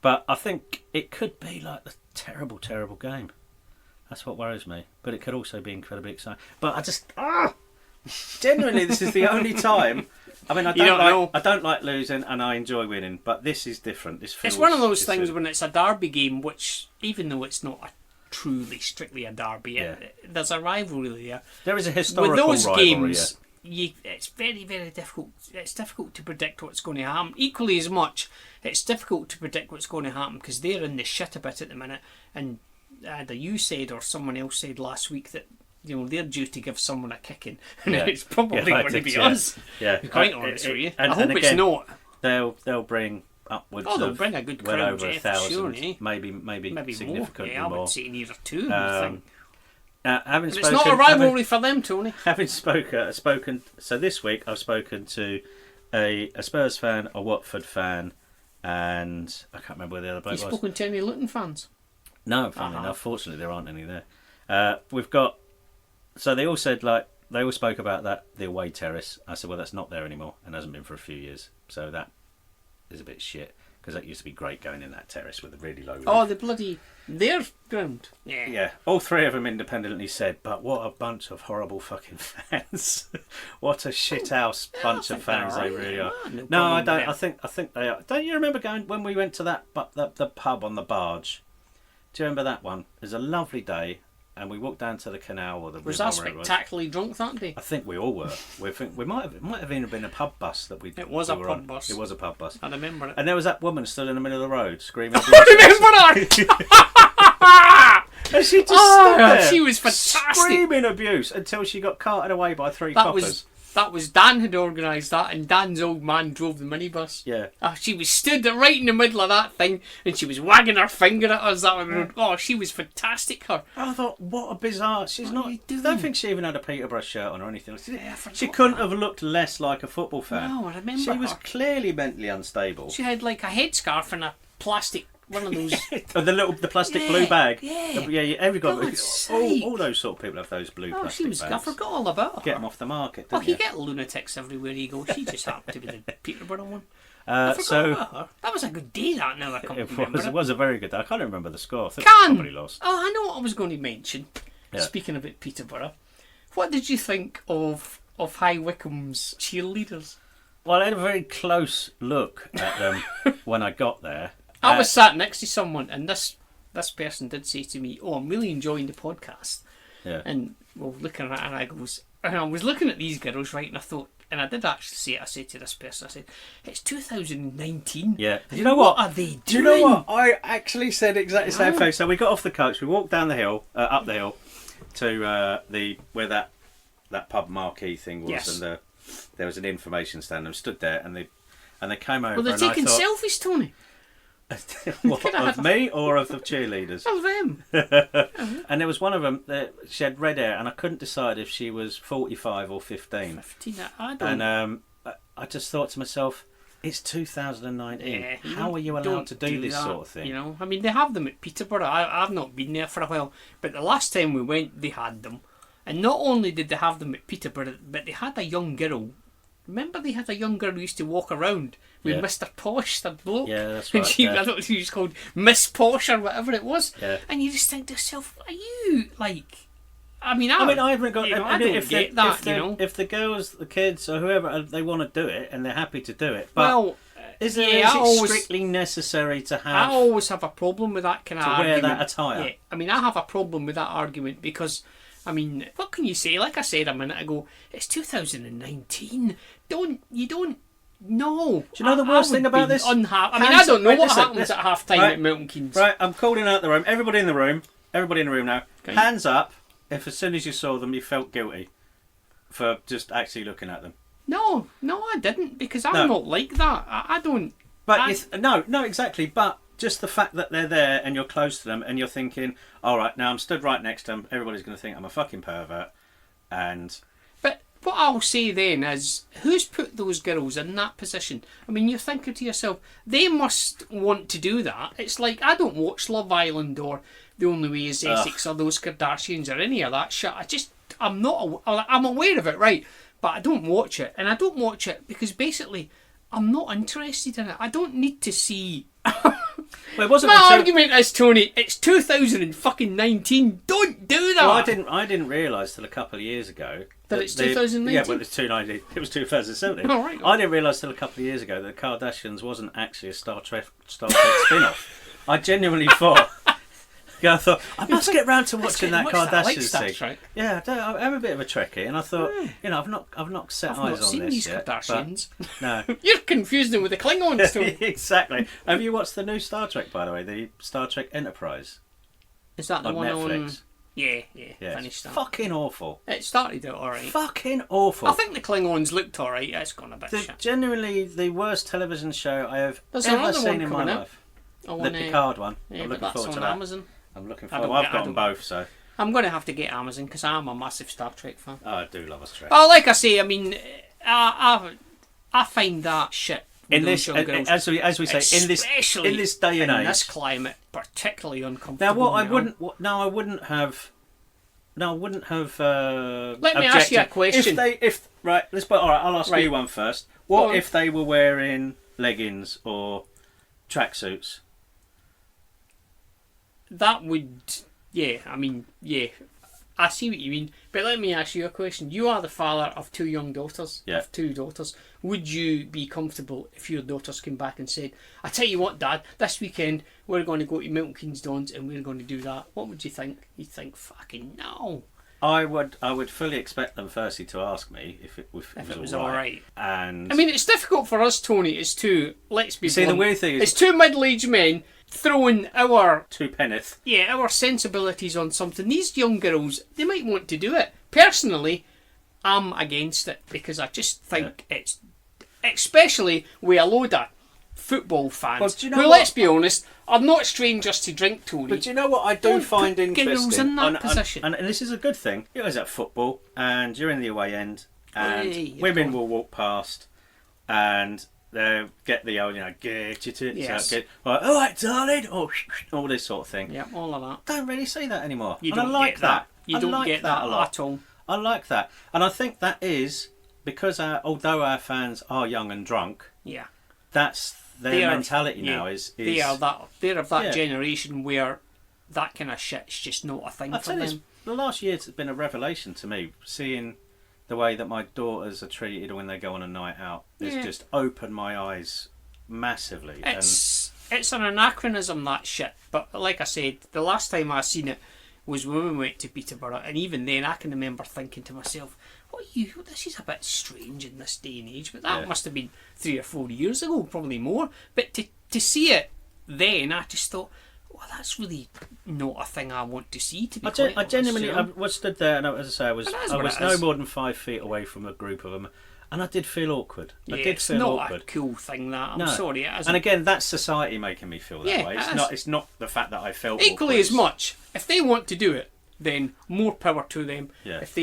Speaker 2: But I think it could be like a terrible, terrible game. That's what worries me. But it could also be incredibly exciting. But I just genuinely, this is the only time. I mean, I don't like losing, and I enjoy winning. But this is different. It's
Speaker 3: one of those things when it's a derby game, which even though it's not strictly a derby, there's a rivalry there.
Speaker 2: There is a historical
Speaker 3: with those
Speaker 2: rivalry,
Speaker 3: games. It's very, very difficult. It's difficult to predict what's going to happen. Equally as much, it's difficult to predict what's going to happen because they're in the shit a bit at the minute. And either you said or someone else said last week that they're due to give someone a kicking, and it's probably going to be us.
Speaker 2: Yeah,
Speaker 3: to be quite honest with you.
Speaker 2: And,
Speaker 3: I hope it's not.
Speaker 2: They'll bring upwards
Speaker 3: they'll bring a good
Speaker 2: well
Speaker 3: crowd,
Speaker 2: over 1,000,
Speaker 3: sure, eh?
Speaker 2: maybe significantly
Speaker 3: more. I would say near 2. It's not a rivalry for them, Tony.
Speaker 2: Having spoken. So this week I've spoken to a Spurs fan, a Watford fan, and I can't remember where the other bloke was.
Speaker 3: You've spoken to any Luton fans?
Speaker 2: No, funny enough. Fortunately, there aren't any there. We've got. So they all said they all spoke about the away terrace. I said, well, that's not there anymore, and hasn't been for a few years. So that is a bit shit because that used to be great going in that terrace with a really low roof.
Speaker 3: Oh, the bloody their ground.
Speaker 2: Yeah. All 3 of them independently said, but what a bunch of horrible fucking fans! What a shithouse bunch of fans they really are. No, I don't. I think they are. Don't you remember going when we went to the pub on the barge? Do you remember that one? It was a lovely day, and we walked down to the canal or the river.
Speaker 3: Was that spectacularly drunk that day?
Speaker 2: I think we all were. We might have even been a pub bus that we.
Speaker 3: It was a pub bus.
Speaker 2: It was a pub bus.
Speaker 3: I remember it.
Speaker 2: And there was that woman stood in the middle of the road screaming.
Speaker 3: I remember her.
Speaker 2: And she just stood there.
Speaker 3: She was fantastic.
Speaker 2: Screaming abuse until she got carted away by 3 coppers.
Speaker 3: That was Dan had organised that, and Dan's old man drove the minibus.
Speaker 2: Yeah.
Speaker 3: She was stood right in the middle of that thing, and she was wagging her finger at us. She was fantastic. Her.
Speaker 2: I thought, what a bizarre. She's not. I don't think she even had a Peterborough shirt on or anything. She
Speaker 3: I
Speaker 2: couldn't have looked less like a football fan.
Speaker 3: No, I remember.
Speaker 2: She was clearly mentally unstable.
Speaker 3: She had like a headscarf and a plastic. One of those.
Speaker 2: the plastic blue bag.
Speaker 3: Yeah.
Speaker 2: Everybody. All those sort of people have those blue plastic bags.
Speaker 3: I forgot all about her.
Speaker 2: Get them off the market.
Speaker 3: You get lunatics everywhere you go. She just happened to be the Peterborough one.
Speaker 2: I forgot
Speaker 3: about her. That was a good day. That now I can't remember.
Speaker 2: It was a very good day. I can't remember the score. I think somebody lost.
Speaker 3: Oh, I know what I was going to mention. Yeah. Speaking about Peterborough, what did you think of High Wycombe's cheerleaders?
Speaker 2: Well, I had a very close look at them when I got there.
Speaker 3: I was sat next to someone, and this person did say to me, "Oh, I'm really enjoying the podcast."
Speaker 2: Yeah.
Speaker 3: And well, looking at it, and I was looking at these girls, right, and I thought, and I did actually say it. I said to this person, I said, "It's 2019.
Speaker 2: Yeah. Do you know what?
Speaker 3: What are they doing?"
Speaker 2: Do you know what? I actually said exactly the same thing. So we got off the coach, we walked down the hill, up the hill, to where that pub marquee thing was,
Speaker 3: yes.
Speaker 2: And there was an information stand. And stood there, and they came over.
Speaker 3: Well, they're taking selfies, Tony.
Speaker 2: What, of me or of the cheerleaders?
Speaker 3: Of them.
Speaker 2: And there was one of them that she had red hair, and I couldn't decide if she was 45 or 15.
Speaker 3: 15, I don't.
Speaker 2: And I just thought to myself, it's 2019. Yeah, how are you allowed to do this sort of thing?
Speaker 3: You know, I mean, they have them at Peterborough. I've not been there for a while, but the last time we went, they had them. And not only did they have them at Peterborough, but they had a young girl. Remember, they had a young girl who used to walk around with Mr. Posh, the bloke.
Speaker 2: Yeah, that's right.
Speaker 3: And I don't know if she was called Miss Posh or whatever it was.
Speaker 2: Yeah.
Speaker 3: And you just think to yourself, are you I mean,
Speaker 2: I haven't got.
Speaker 3: I don't get that.
Speaker 2: If the girls, the kids, or whoever they want to do it and they're happy to do it, but
Speaker 3: well,
Speaker 2: is it strictly necessary to have?
Speaker 3: I always have a problem with that kind of argument.
Speaker 2: Wear that attire.
Speaker 3: Yeah, I mean, I have a problem with that argument because, I mean, what can you say? Like I said a minute ago, it's 2019. You don't. No.
Speaker 2: Do you know the worst thing about this?
Speaker 3: I mean, I don't know what happens at half time at Milton Keynes.
Speaker 2: Right, I'm calling out the room. Everybody in the room now. Okay. Hands up if as soon as you saw them you felt guilty for just actually looking at them.
Speaker 3: No, I didn't, because I'm not like that. I don't.
Speaker 2: But no, exactly. But just the fact that they're there and you're close to them and you're thinking, all right, now I'm stood right next to them. Everybody's going to think I'm a fucking pervert.
Speaker 3: But what I'll say then is, who's put those girls in that position? I mean, you're thinking to yourself, they must want to do that. It's like, I don't watch Love Island or The Only Way is Essex or those Kardashians or any of that shit. I'm aware of it, right? But I don't watch it. And I don't watch it because basically I'm not interested in it. I don't need to see... My argument is, Tony, it's 2019. Don't do that.
Speaker 2: Well, I didn't realise till a couple of years ago
Speaker 3: that it's 2019.
Speaker 2: Yeah, well, it was 2017.
Speaker 3: Oh, right.
Speaker 2: I didn't realise till a couple of years ago that the Kardashians wasn't actually a Star Trek spin-off. I genuinely thought. I thought I must get round to watching that Kardashians thing.
Speaker 3: Trek.
Speaker 2: Yeah, I'm a bit of a Trekkie, and I thought, I've not set eyes on this yet.
Speaker 3: Kardashians.
Speaker 2: No,
Speaker 3: you're confusing them with the Klingons too.
Speaker 2: Exactly. Have you watched the new Star Trek, by the way? The Star Trek Enterprise.
Speaker 3: Is that the one
Speaker 2: Netflix?
Speaker 3: On? Yeah. Finished that.
Speaker 2: Fucking awful.
Speaker 3: It started out alright.
Speaker 2: Fucking awful.
Speaker 3: I think the Klingons looked alright. It's gone a bit shit.
Speaker 2: Genuinely the worst television show I have ever seen in my life. The Picard one.
Speaker 3: Yeah,
Speaker 2: I'm
Speaker 3: looking
Speaker 2: but
Speaker 3: forward
Speaker 2: that's
Speaker 3: to
Speaker 2: on
Speaker 3: that. Amazon.
Speaker 2: I'm looking forward. I've got them both, so
Speaker 3: I'm going to have to get Amazon because I'm a massive Star Trek fan.
Speaker 2: Oh, I do love a Trek.
Speaker 3: Oh, like I say, I mean, I find that shit.
Speaker 2: In this, as we say, in this day and age,
Speaker 3: in this climate, particularly uncomfortable.
Speaker 2: Now, what I wouldn't have.
Speaker 3: Let me ask you a question.
Speaker 2: I'll ask you one first. What if they were wearing leggings or tracksuits?
Speaker 3: That would, I see what you mean. But let me ask you a question. You are the father of two young daughters.
Speaker 2: Yeah.
Speaker 3: Of two daughters. Would you be comfortable if your daughters came back and said, I tell you what, Dad, this weekend we're going to go to Milton Keynes Dons and we're going to do that? What would you think? You'd think, fucking no.
Speaker 2: I would fully expect them firstly to ask me if it was all right. And
Speaker 3: I mean, it's difficult for us, Tony. It's two. Let's be blunt.
Speaker 2: The weird thing is,
Speaker 3: it's two middle-aged men throwing our
Speaker 2: two penneth.
Speaker 3: Yeah, our sensibilities on something. These young girls, they might want to do it. Personally, I'm against it because I just think it's, especially with a load of football fans who, let's be honest, are not strangers to drink, Tony.
Speaker 2: But do you know what I do find interesting?
Speaker 3: Girls in that position.
Speaker 2: And this is a good thing. You're at football and you're in the away end and women will walk past and they get the old, get your tits out, all right, darling, all this sort of thing.
Speaker 3: Yeah, all of that.
Speaker 2: Don't really see that anymore.
Speaker 3: You don't get that. You don't get that a lot at all.
Speaker 2: I like that, and I think that is because although our fans are young and drunk, that's their mentality now. They're of that generation where that kind of shit's just not a thing for them. The last year it's been a revelation to me seeing the way that my daughters are treated when they go on a night out. It's just opened my eyes massively.
Speaker 3: It's an anachronism, that shit. But like I said, the last time I seen it was when we went to Peterborough, and even then I can remember thinking to myself, this is a bit strange in this day and age. But that must have been 3 or 4 years ago, probably more. But to see it then, I just thought, well, that's really not a thing I want to see. To be quite honest, I genuinely,
Speaker 2: I was stood there, and as I say, I was no more than 5 feet away from a group of them, and I did feel awkward.
Speaker 3: It's not a cool thing. That I'm sorry, it isn't.
Speaker 2: And again, that's society making me feel that way. It's not the fact that I felt
Speaker 3: equally
Speaker 2: awkward.
Speaker 3: As much. If they want to do it, then more power to them.
Speaker 2: Yeah.
Speaker 3: If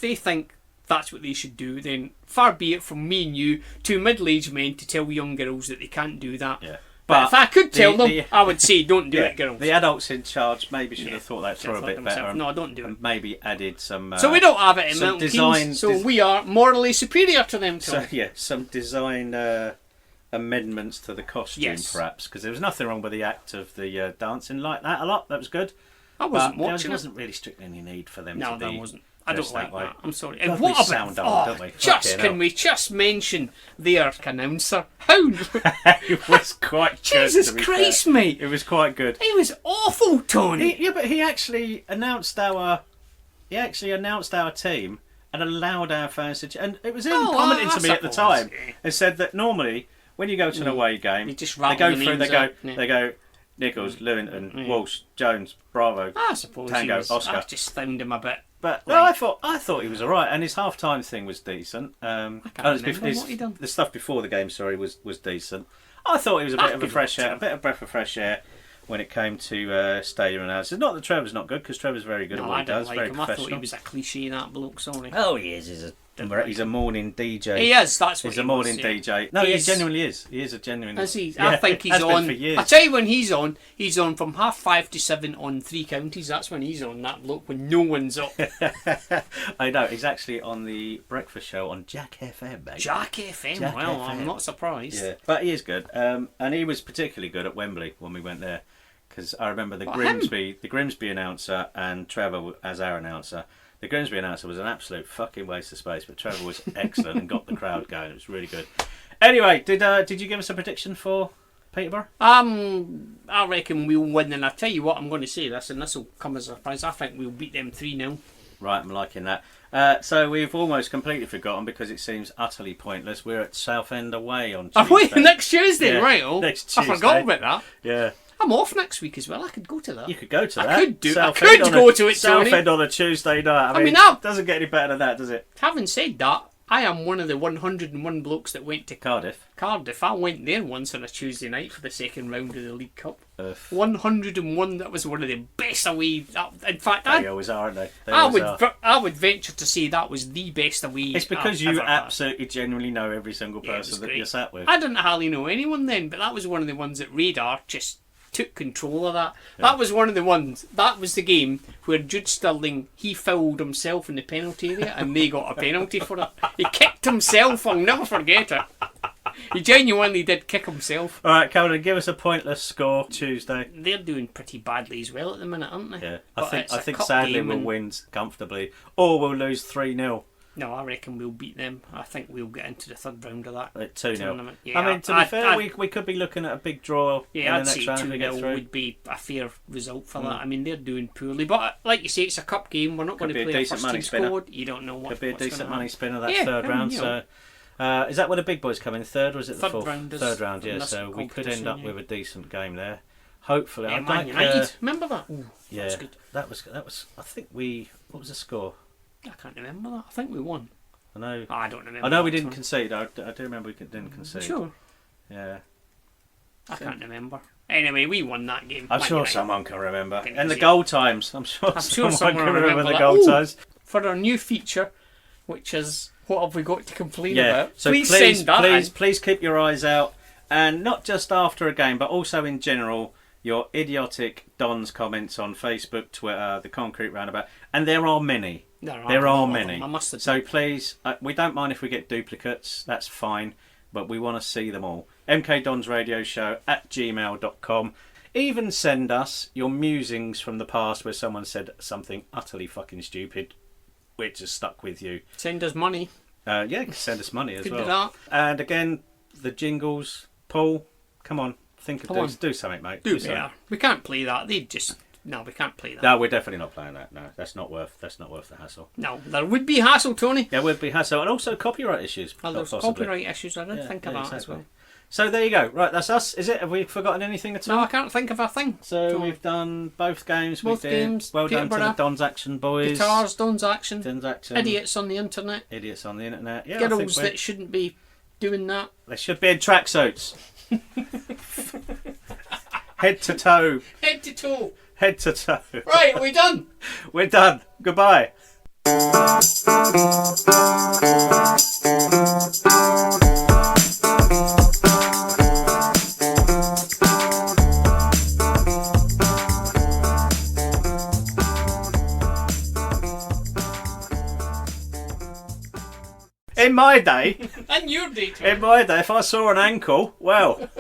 Speaker 3: they think that's what they should do, then far be it from me and you, two middle-aged men, to tell young girls that they can't do that.
Speaker 2: Yeah.
Speaker 3: But if I could tell them, I would say, don't do it, girls.
Speaker 2: The adults in charge maybe should have thought that through a bit better.
Speaker 3: No, don't do it.
Speaker 2: And maybe added some...
Speaker 3: so we don't have it in Milton Keynes, so we are morally superior to them.
Speaker 2: Some design amendments to the costume, perhaps, because there was nothing wrong with the act of the dancing like that a lot. That was good.
Speaker 3: I wasn't
Speaker 2: But
Speaker 3: watching
Speaker 2: there
Speaker 3: it.
Speaker 2: wasn't really strictly any need for them
Speaker 3: No,
Speaker 2: to
Speaker 3: there
Speaker 2: be.
Speaker 3: wasn't. I don't
Speaker 2: dressed
Speaker 3: like
Speaker 2: that way.
Speaker 3: that. I'm sorry.
Speaker 2: God,
Speaker 3: And
Speaker 2: we
Speaker 3: what about
Speaker 2: sound old, don't we? Fucking
Speaker 3: can
Speaker 2: hell.
Speaker 3: we just mention their announcer? How?
Speaker 2: It was quite good.
Speaker 3: Jesus
Speaker 2: to be
Speaker 3: Christ,
Speaker 2: fair.
Speaker 3: mate!
Speaker 2: It was quite good.
Speaker 3: He was awful, Tony.
Speaker 2: Yeah, but he actually announced our team and allowed our fans to. And it was him
Speaker 3: Oh,
Speaker 2: commenting
Speaker 3: I
Speaker 2: to me at the
Speaker 3: suppose,
Speaker 2: time
Speaker 3: yeah.
Speaker 2: and said that normally when you go to an away game,
Speaker 3: You just
Speaker 2: they
Speaker 3: rattle
Speaker 2: go
Speaker 3: the
Speaker 2: through.
Speaker 3: names out, yeah.
Speaker 2: They go Nichols, Lewington, Walsh, Jones, Bravo.
Speaker 3: I suppose
Speaker 2: Tango,
Speaker 3: he was,
Speaker 2: Oscar.
Speaker 3: I just found him a bit.
Speaker 2: But no, I thought he was all right, and his half-time thing was decent.
Speaker 3: I can't remember what he done.
Speaker 2: The stuff before the game, was decent. I thought he was a bit of a fresh air, a bit of breath of fresh air when it came to stadium analysis. Not that Trevor's not good, because Trevor's very good at
Speaker 3: No,
Speaker 2: what
Speaker 3: I
Speaker 2: he
Speaker 3: don't
Speaker 2: does,
Speaker 3: like
Speaker 2: very
Speaker 3: him. I
Speaker 2: professional.
Speaker 3: thought he was a cliche, that bloke. Sorry.
Speaker 2: Oh, he is. He's a morning DJ.
Speaker 3: He is. That's what
Speaker 2: He's
Speaker 3: he
Speaker 2: a morning
Speaker 3: was, yeah.
Speaker 2: DJ. No,
Speaker 3: He
Speaker 2: he
Speaker 3: is.
Speaker 2: genuinely is. He is a genuine.
Speaker 3: Is he?
Speaker 2: Yeah,
Speaker 3: I think he's
Speaker 2: has been
Speaker 3: on.
Speaker 2: for years.
Speaker 3: I tell you when he's on from 5:30 to 7 on 3 counties. That's when he's on. That bloke when no one's up.
Speaker 2: I know. He's actually on the breakfast show on Jack FM, mate.
Speaker 3: Jack FM.
Speaker 2: Jack
Speaker 3: well,
Speaker 2: FM.
Speaker 3: I'm not surprised.
Speaker 2: Yeah, but he is good. And he was particularly good at Wembley when we went there, because I remember the
Speaker 3: What,
Speaker 2: Grimsby announcer and Trevor as our announcer. The Grimsby announcer was an absolute fucking waste of space, but Trevor was excellent and got the crowd going. It was really good. Anyway, did you give us a prediction for Peterborough?
Speaker 3: I reckon we'll win, and I tell you what, I'm going to say this, and this will come as a surprise. I think we'll beat them 3-0.
Speaker 2: Right, I'm liking that. So we've almost completely forgotten because it seems utterly pointless. We're at Southend away on Tuesday.
Speaker 3: Are we next Tuesday?
Speaker 2: Yeah,
Speaker 3: Right? Oh,
Speaker 2: next Tuesday.
Speaker 3: I forgot about that.
Speaker 2: Yeah.
Speaker 3: I'm off next week as well. I could go to that.
Speaker 2: You could go to that.
Speaker 3: I could go
Speaker 2: on
Speaker 3: to it, Tony.
Speaker 2: Southend on a Tuesday night. I mean,
Speaker 3: now-
Speaker 2: it doesn't get any better than that, does it?
Speaker 3: Having said that, I am one of the 101 blokes that went to
Speaker 2: Cardiff.
Speaker 3: Cardiff. I went there once on a Tuesday night for the second round of the League Cup.
Speaker 2: Oof.
Speaker 3: 101. That was one of the best away. In fact,
Speaker 2: They always are, aren't they? They
Speaker 3: I
Speaker 2: always
Speaker 3: would
Speaker 2: are.
Speaker 3: I would venture to say that was the best away.
Speaker 2: It's because
Speaker 3: I've
Speaker 2: you
Speaker 3: ever had.
Speaker 2: absolutely genuinely know every single
Speaker 3: Yeah, it was
Speaker 2: person that
Speaker 3: great.
Speaker 2: you're sat with.
Speaker 3: I didn't hardly know anyone then, but that was one of the ones that Radar just took control of that. That was one of the ones. That was the game where Jude Stirling, he fouled himself in the penalty area and they got a penalty for it. He kicked himself. I'll never forget it. He genuinely did kick himself.
Speaker 2: All right, Calvin, give us a pointless score Tuesday.
Speaker 3: They're doing pretty badly as well at the minute, aren't they?
Speaker 2: Yeah,
Speaker 3: But
Speaker 2: I
Speaker 3: it's a
Speaker 2: think
Speaker 3: cup
Speaker 2: sadly
Speaker 3: game
Speaker 2: we'll
Speaker 3: and-
Speaker 2: win comfortably, or we'll lose 3-0.
Speaker 3: No, I reckon we'll beat them. I think we'll get into the third round of that.
Speaker 2: At 2-0.
Speaker 3: tournament. Yeah,
Speaker 2: I mean, to be fair, we could be looking at a big draw
Speaker 3: Yeah,
Speaker 2: in
Speaker 3: I'd
Speaker 2: the
Speaker 3: say
Speaker 2: next round if we get
Speaker 3: 2-0
Speaker 2: through.
Speaker 3: would be a fair result for that. I mean, they're doing poorly. But like you say, it's a cup game. We're not going
Speaker 2: be
Speaker 3: to
Speaker 2: a
Speaker 3: play a
Speaker 2: decent
Speaker 3: first
Speaker 2: money
Speaker 3: team
Speaker 2: spinner.
Speaker 3: squad. You don't know what
Speaker 2: Could be a
Speaker 3: what's
Speaker 2: decent
Speaker 3: gonna
Speaker 2: money
Speaker 3: happen.
Speaker 2: spinner that
Speaker 3: Yeah,
Speaker 2: third
Speaker 3: I mean,
Speaker 2: round.
Speaker 3: you
Speaker 2: So, is that where the big boys come in? Third, or is it the
Speaker 3: Third
Speaker 2: fourth?
Speaker 3: round is
Speaker 2: Third round,
Speaker 3: in
Speaker 2: yeah.
Speaker 3: this
Speaker 2: So we could end up
Speaker 3: competition, yeah.
Speaker 2: with a decent game there. Hopefully,
Speaker 3: Yeah,
Speaker 2: I'd
Speaker 3: Man
Speaker 2: like.
Speaker 3: United. Remember that? Ooh,
Speaker 2: Yeah,
Speaker 3: that's good.
Speaker 2: that was. I think we. What was the score?
Speaker 3: I can't remember that. I think we won.
Speaker 2: I know.
Speaker 3: I don't remember.
Speaker 2: I know we
Speaker 3: that
Speaker 2: didn't
Speaker 3: one.
Speaker 2: concede. I do remember we didn't concede.
Speaker 3: Sure.
Speaker 2: Yeah.
Speaker 3: I can't remember. Anyway, we won that game.
Speaker 2: I'm
Speaker 3: Man
Speaker 2: sure
Speaker 3: United.
Speaker 2: someone can remember.
Speaker 3: Think
Speaker 2: And the
Speaker 3: it's-
Speaker 2: goal times. I'm sure someone can remember the goal times.
Speaker 3: For our new feature, which is what have we got to complain
Speaker 2: Yeah.
Speaker 3: about?
Speaker 2: So
Speaker 3: please send that in.
Speaker 2: please keep your eyes out, and not just after a game, but also in general. Your idiotic Don's comments on Facebook, Twitter, the Concrete Roundabout, and there are many. There
Speaker 3: a
Speaker 2: are
Speaker 3: lot of
Speaker 2: many.
Speaker 3: them, I must admit.
Speaker 2: So please, we don't mind if we get duplicates. That's fine, but we want to see them all. mkdonsradioshow@gmail.com. Even send us your musings from the past where someone said something utterly fucking stupid, which has stuck with you.
Speaker 3: Send us money.
Speaker 2: Yeah, send us money as
Speaker 3: Could
Speaker 2: well.
Speaker 3: do that.
Speaker 2: And again, the jingles. Paul, come on,
Speaker 3: Come on.
Speaker 2: do something, mate.
Speaker 3: Do
Speaker 2: something.
Speaker 3: better. We can't play that. They just no, we can't play that.
Speaker 2: No, we're definitely not playing that. No, that's not worth the hassle.
Speaker 3: No, there would be hassle, Tony.
Speaker 2: Yeah, would be hassle, and also copyright issues.
Speaker 3: Well, there's
Speaker 2: possibly.
Speaker 3: copyright issues. I did
Speaker 2: Yeah,
Speaker 3: think of
Speaker 2: yeah,
Speaker 3: that as
Speaker 2: exactly.
Speaker 3: well.
Speaker 2: So there you go. Right, that's us. Is it? Have we forgotten anything at all?
Speaker 3: No, I can't think of a thing.
Speaker 2: So
Speaker 3: Tony.
Speaker 2: we've done both games.
Speaker 3: Both
Speaker 2: we did.
Speaker 3: games,
Speaker 2: Well done to the
Speaker 3: Peterborough.
Speaker 2: Don's Action boys.
Speaker 3: Guitars, Don's action,
Speaker 2: Don's Action.
Speaker 3: idiots on the internet,
Speaker 2: Idiots on the internet. Yeah, I think
Speaker 3: girls that shouldn't be doing that.
Speaker 2: they should be in tracksuits. Head to toe.
Speaker 3: Head to toe.
Speaker 2: Head to toe.
Speaker 3: Right, are we done?
Speaker 2: We're done. Goodbye. In my day,
Speaker 3: And your day, Tony.
Speaker 2: if I saw an ankle, well,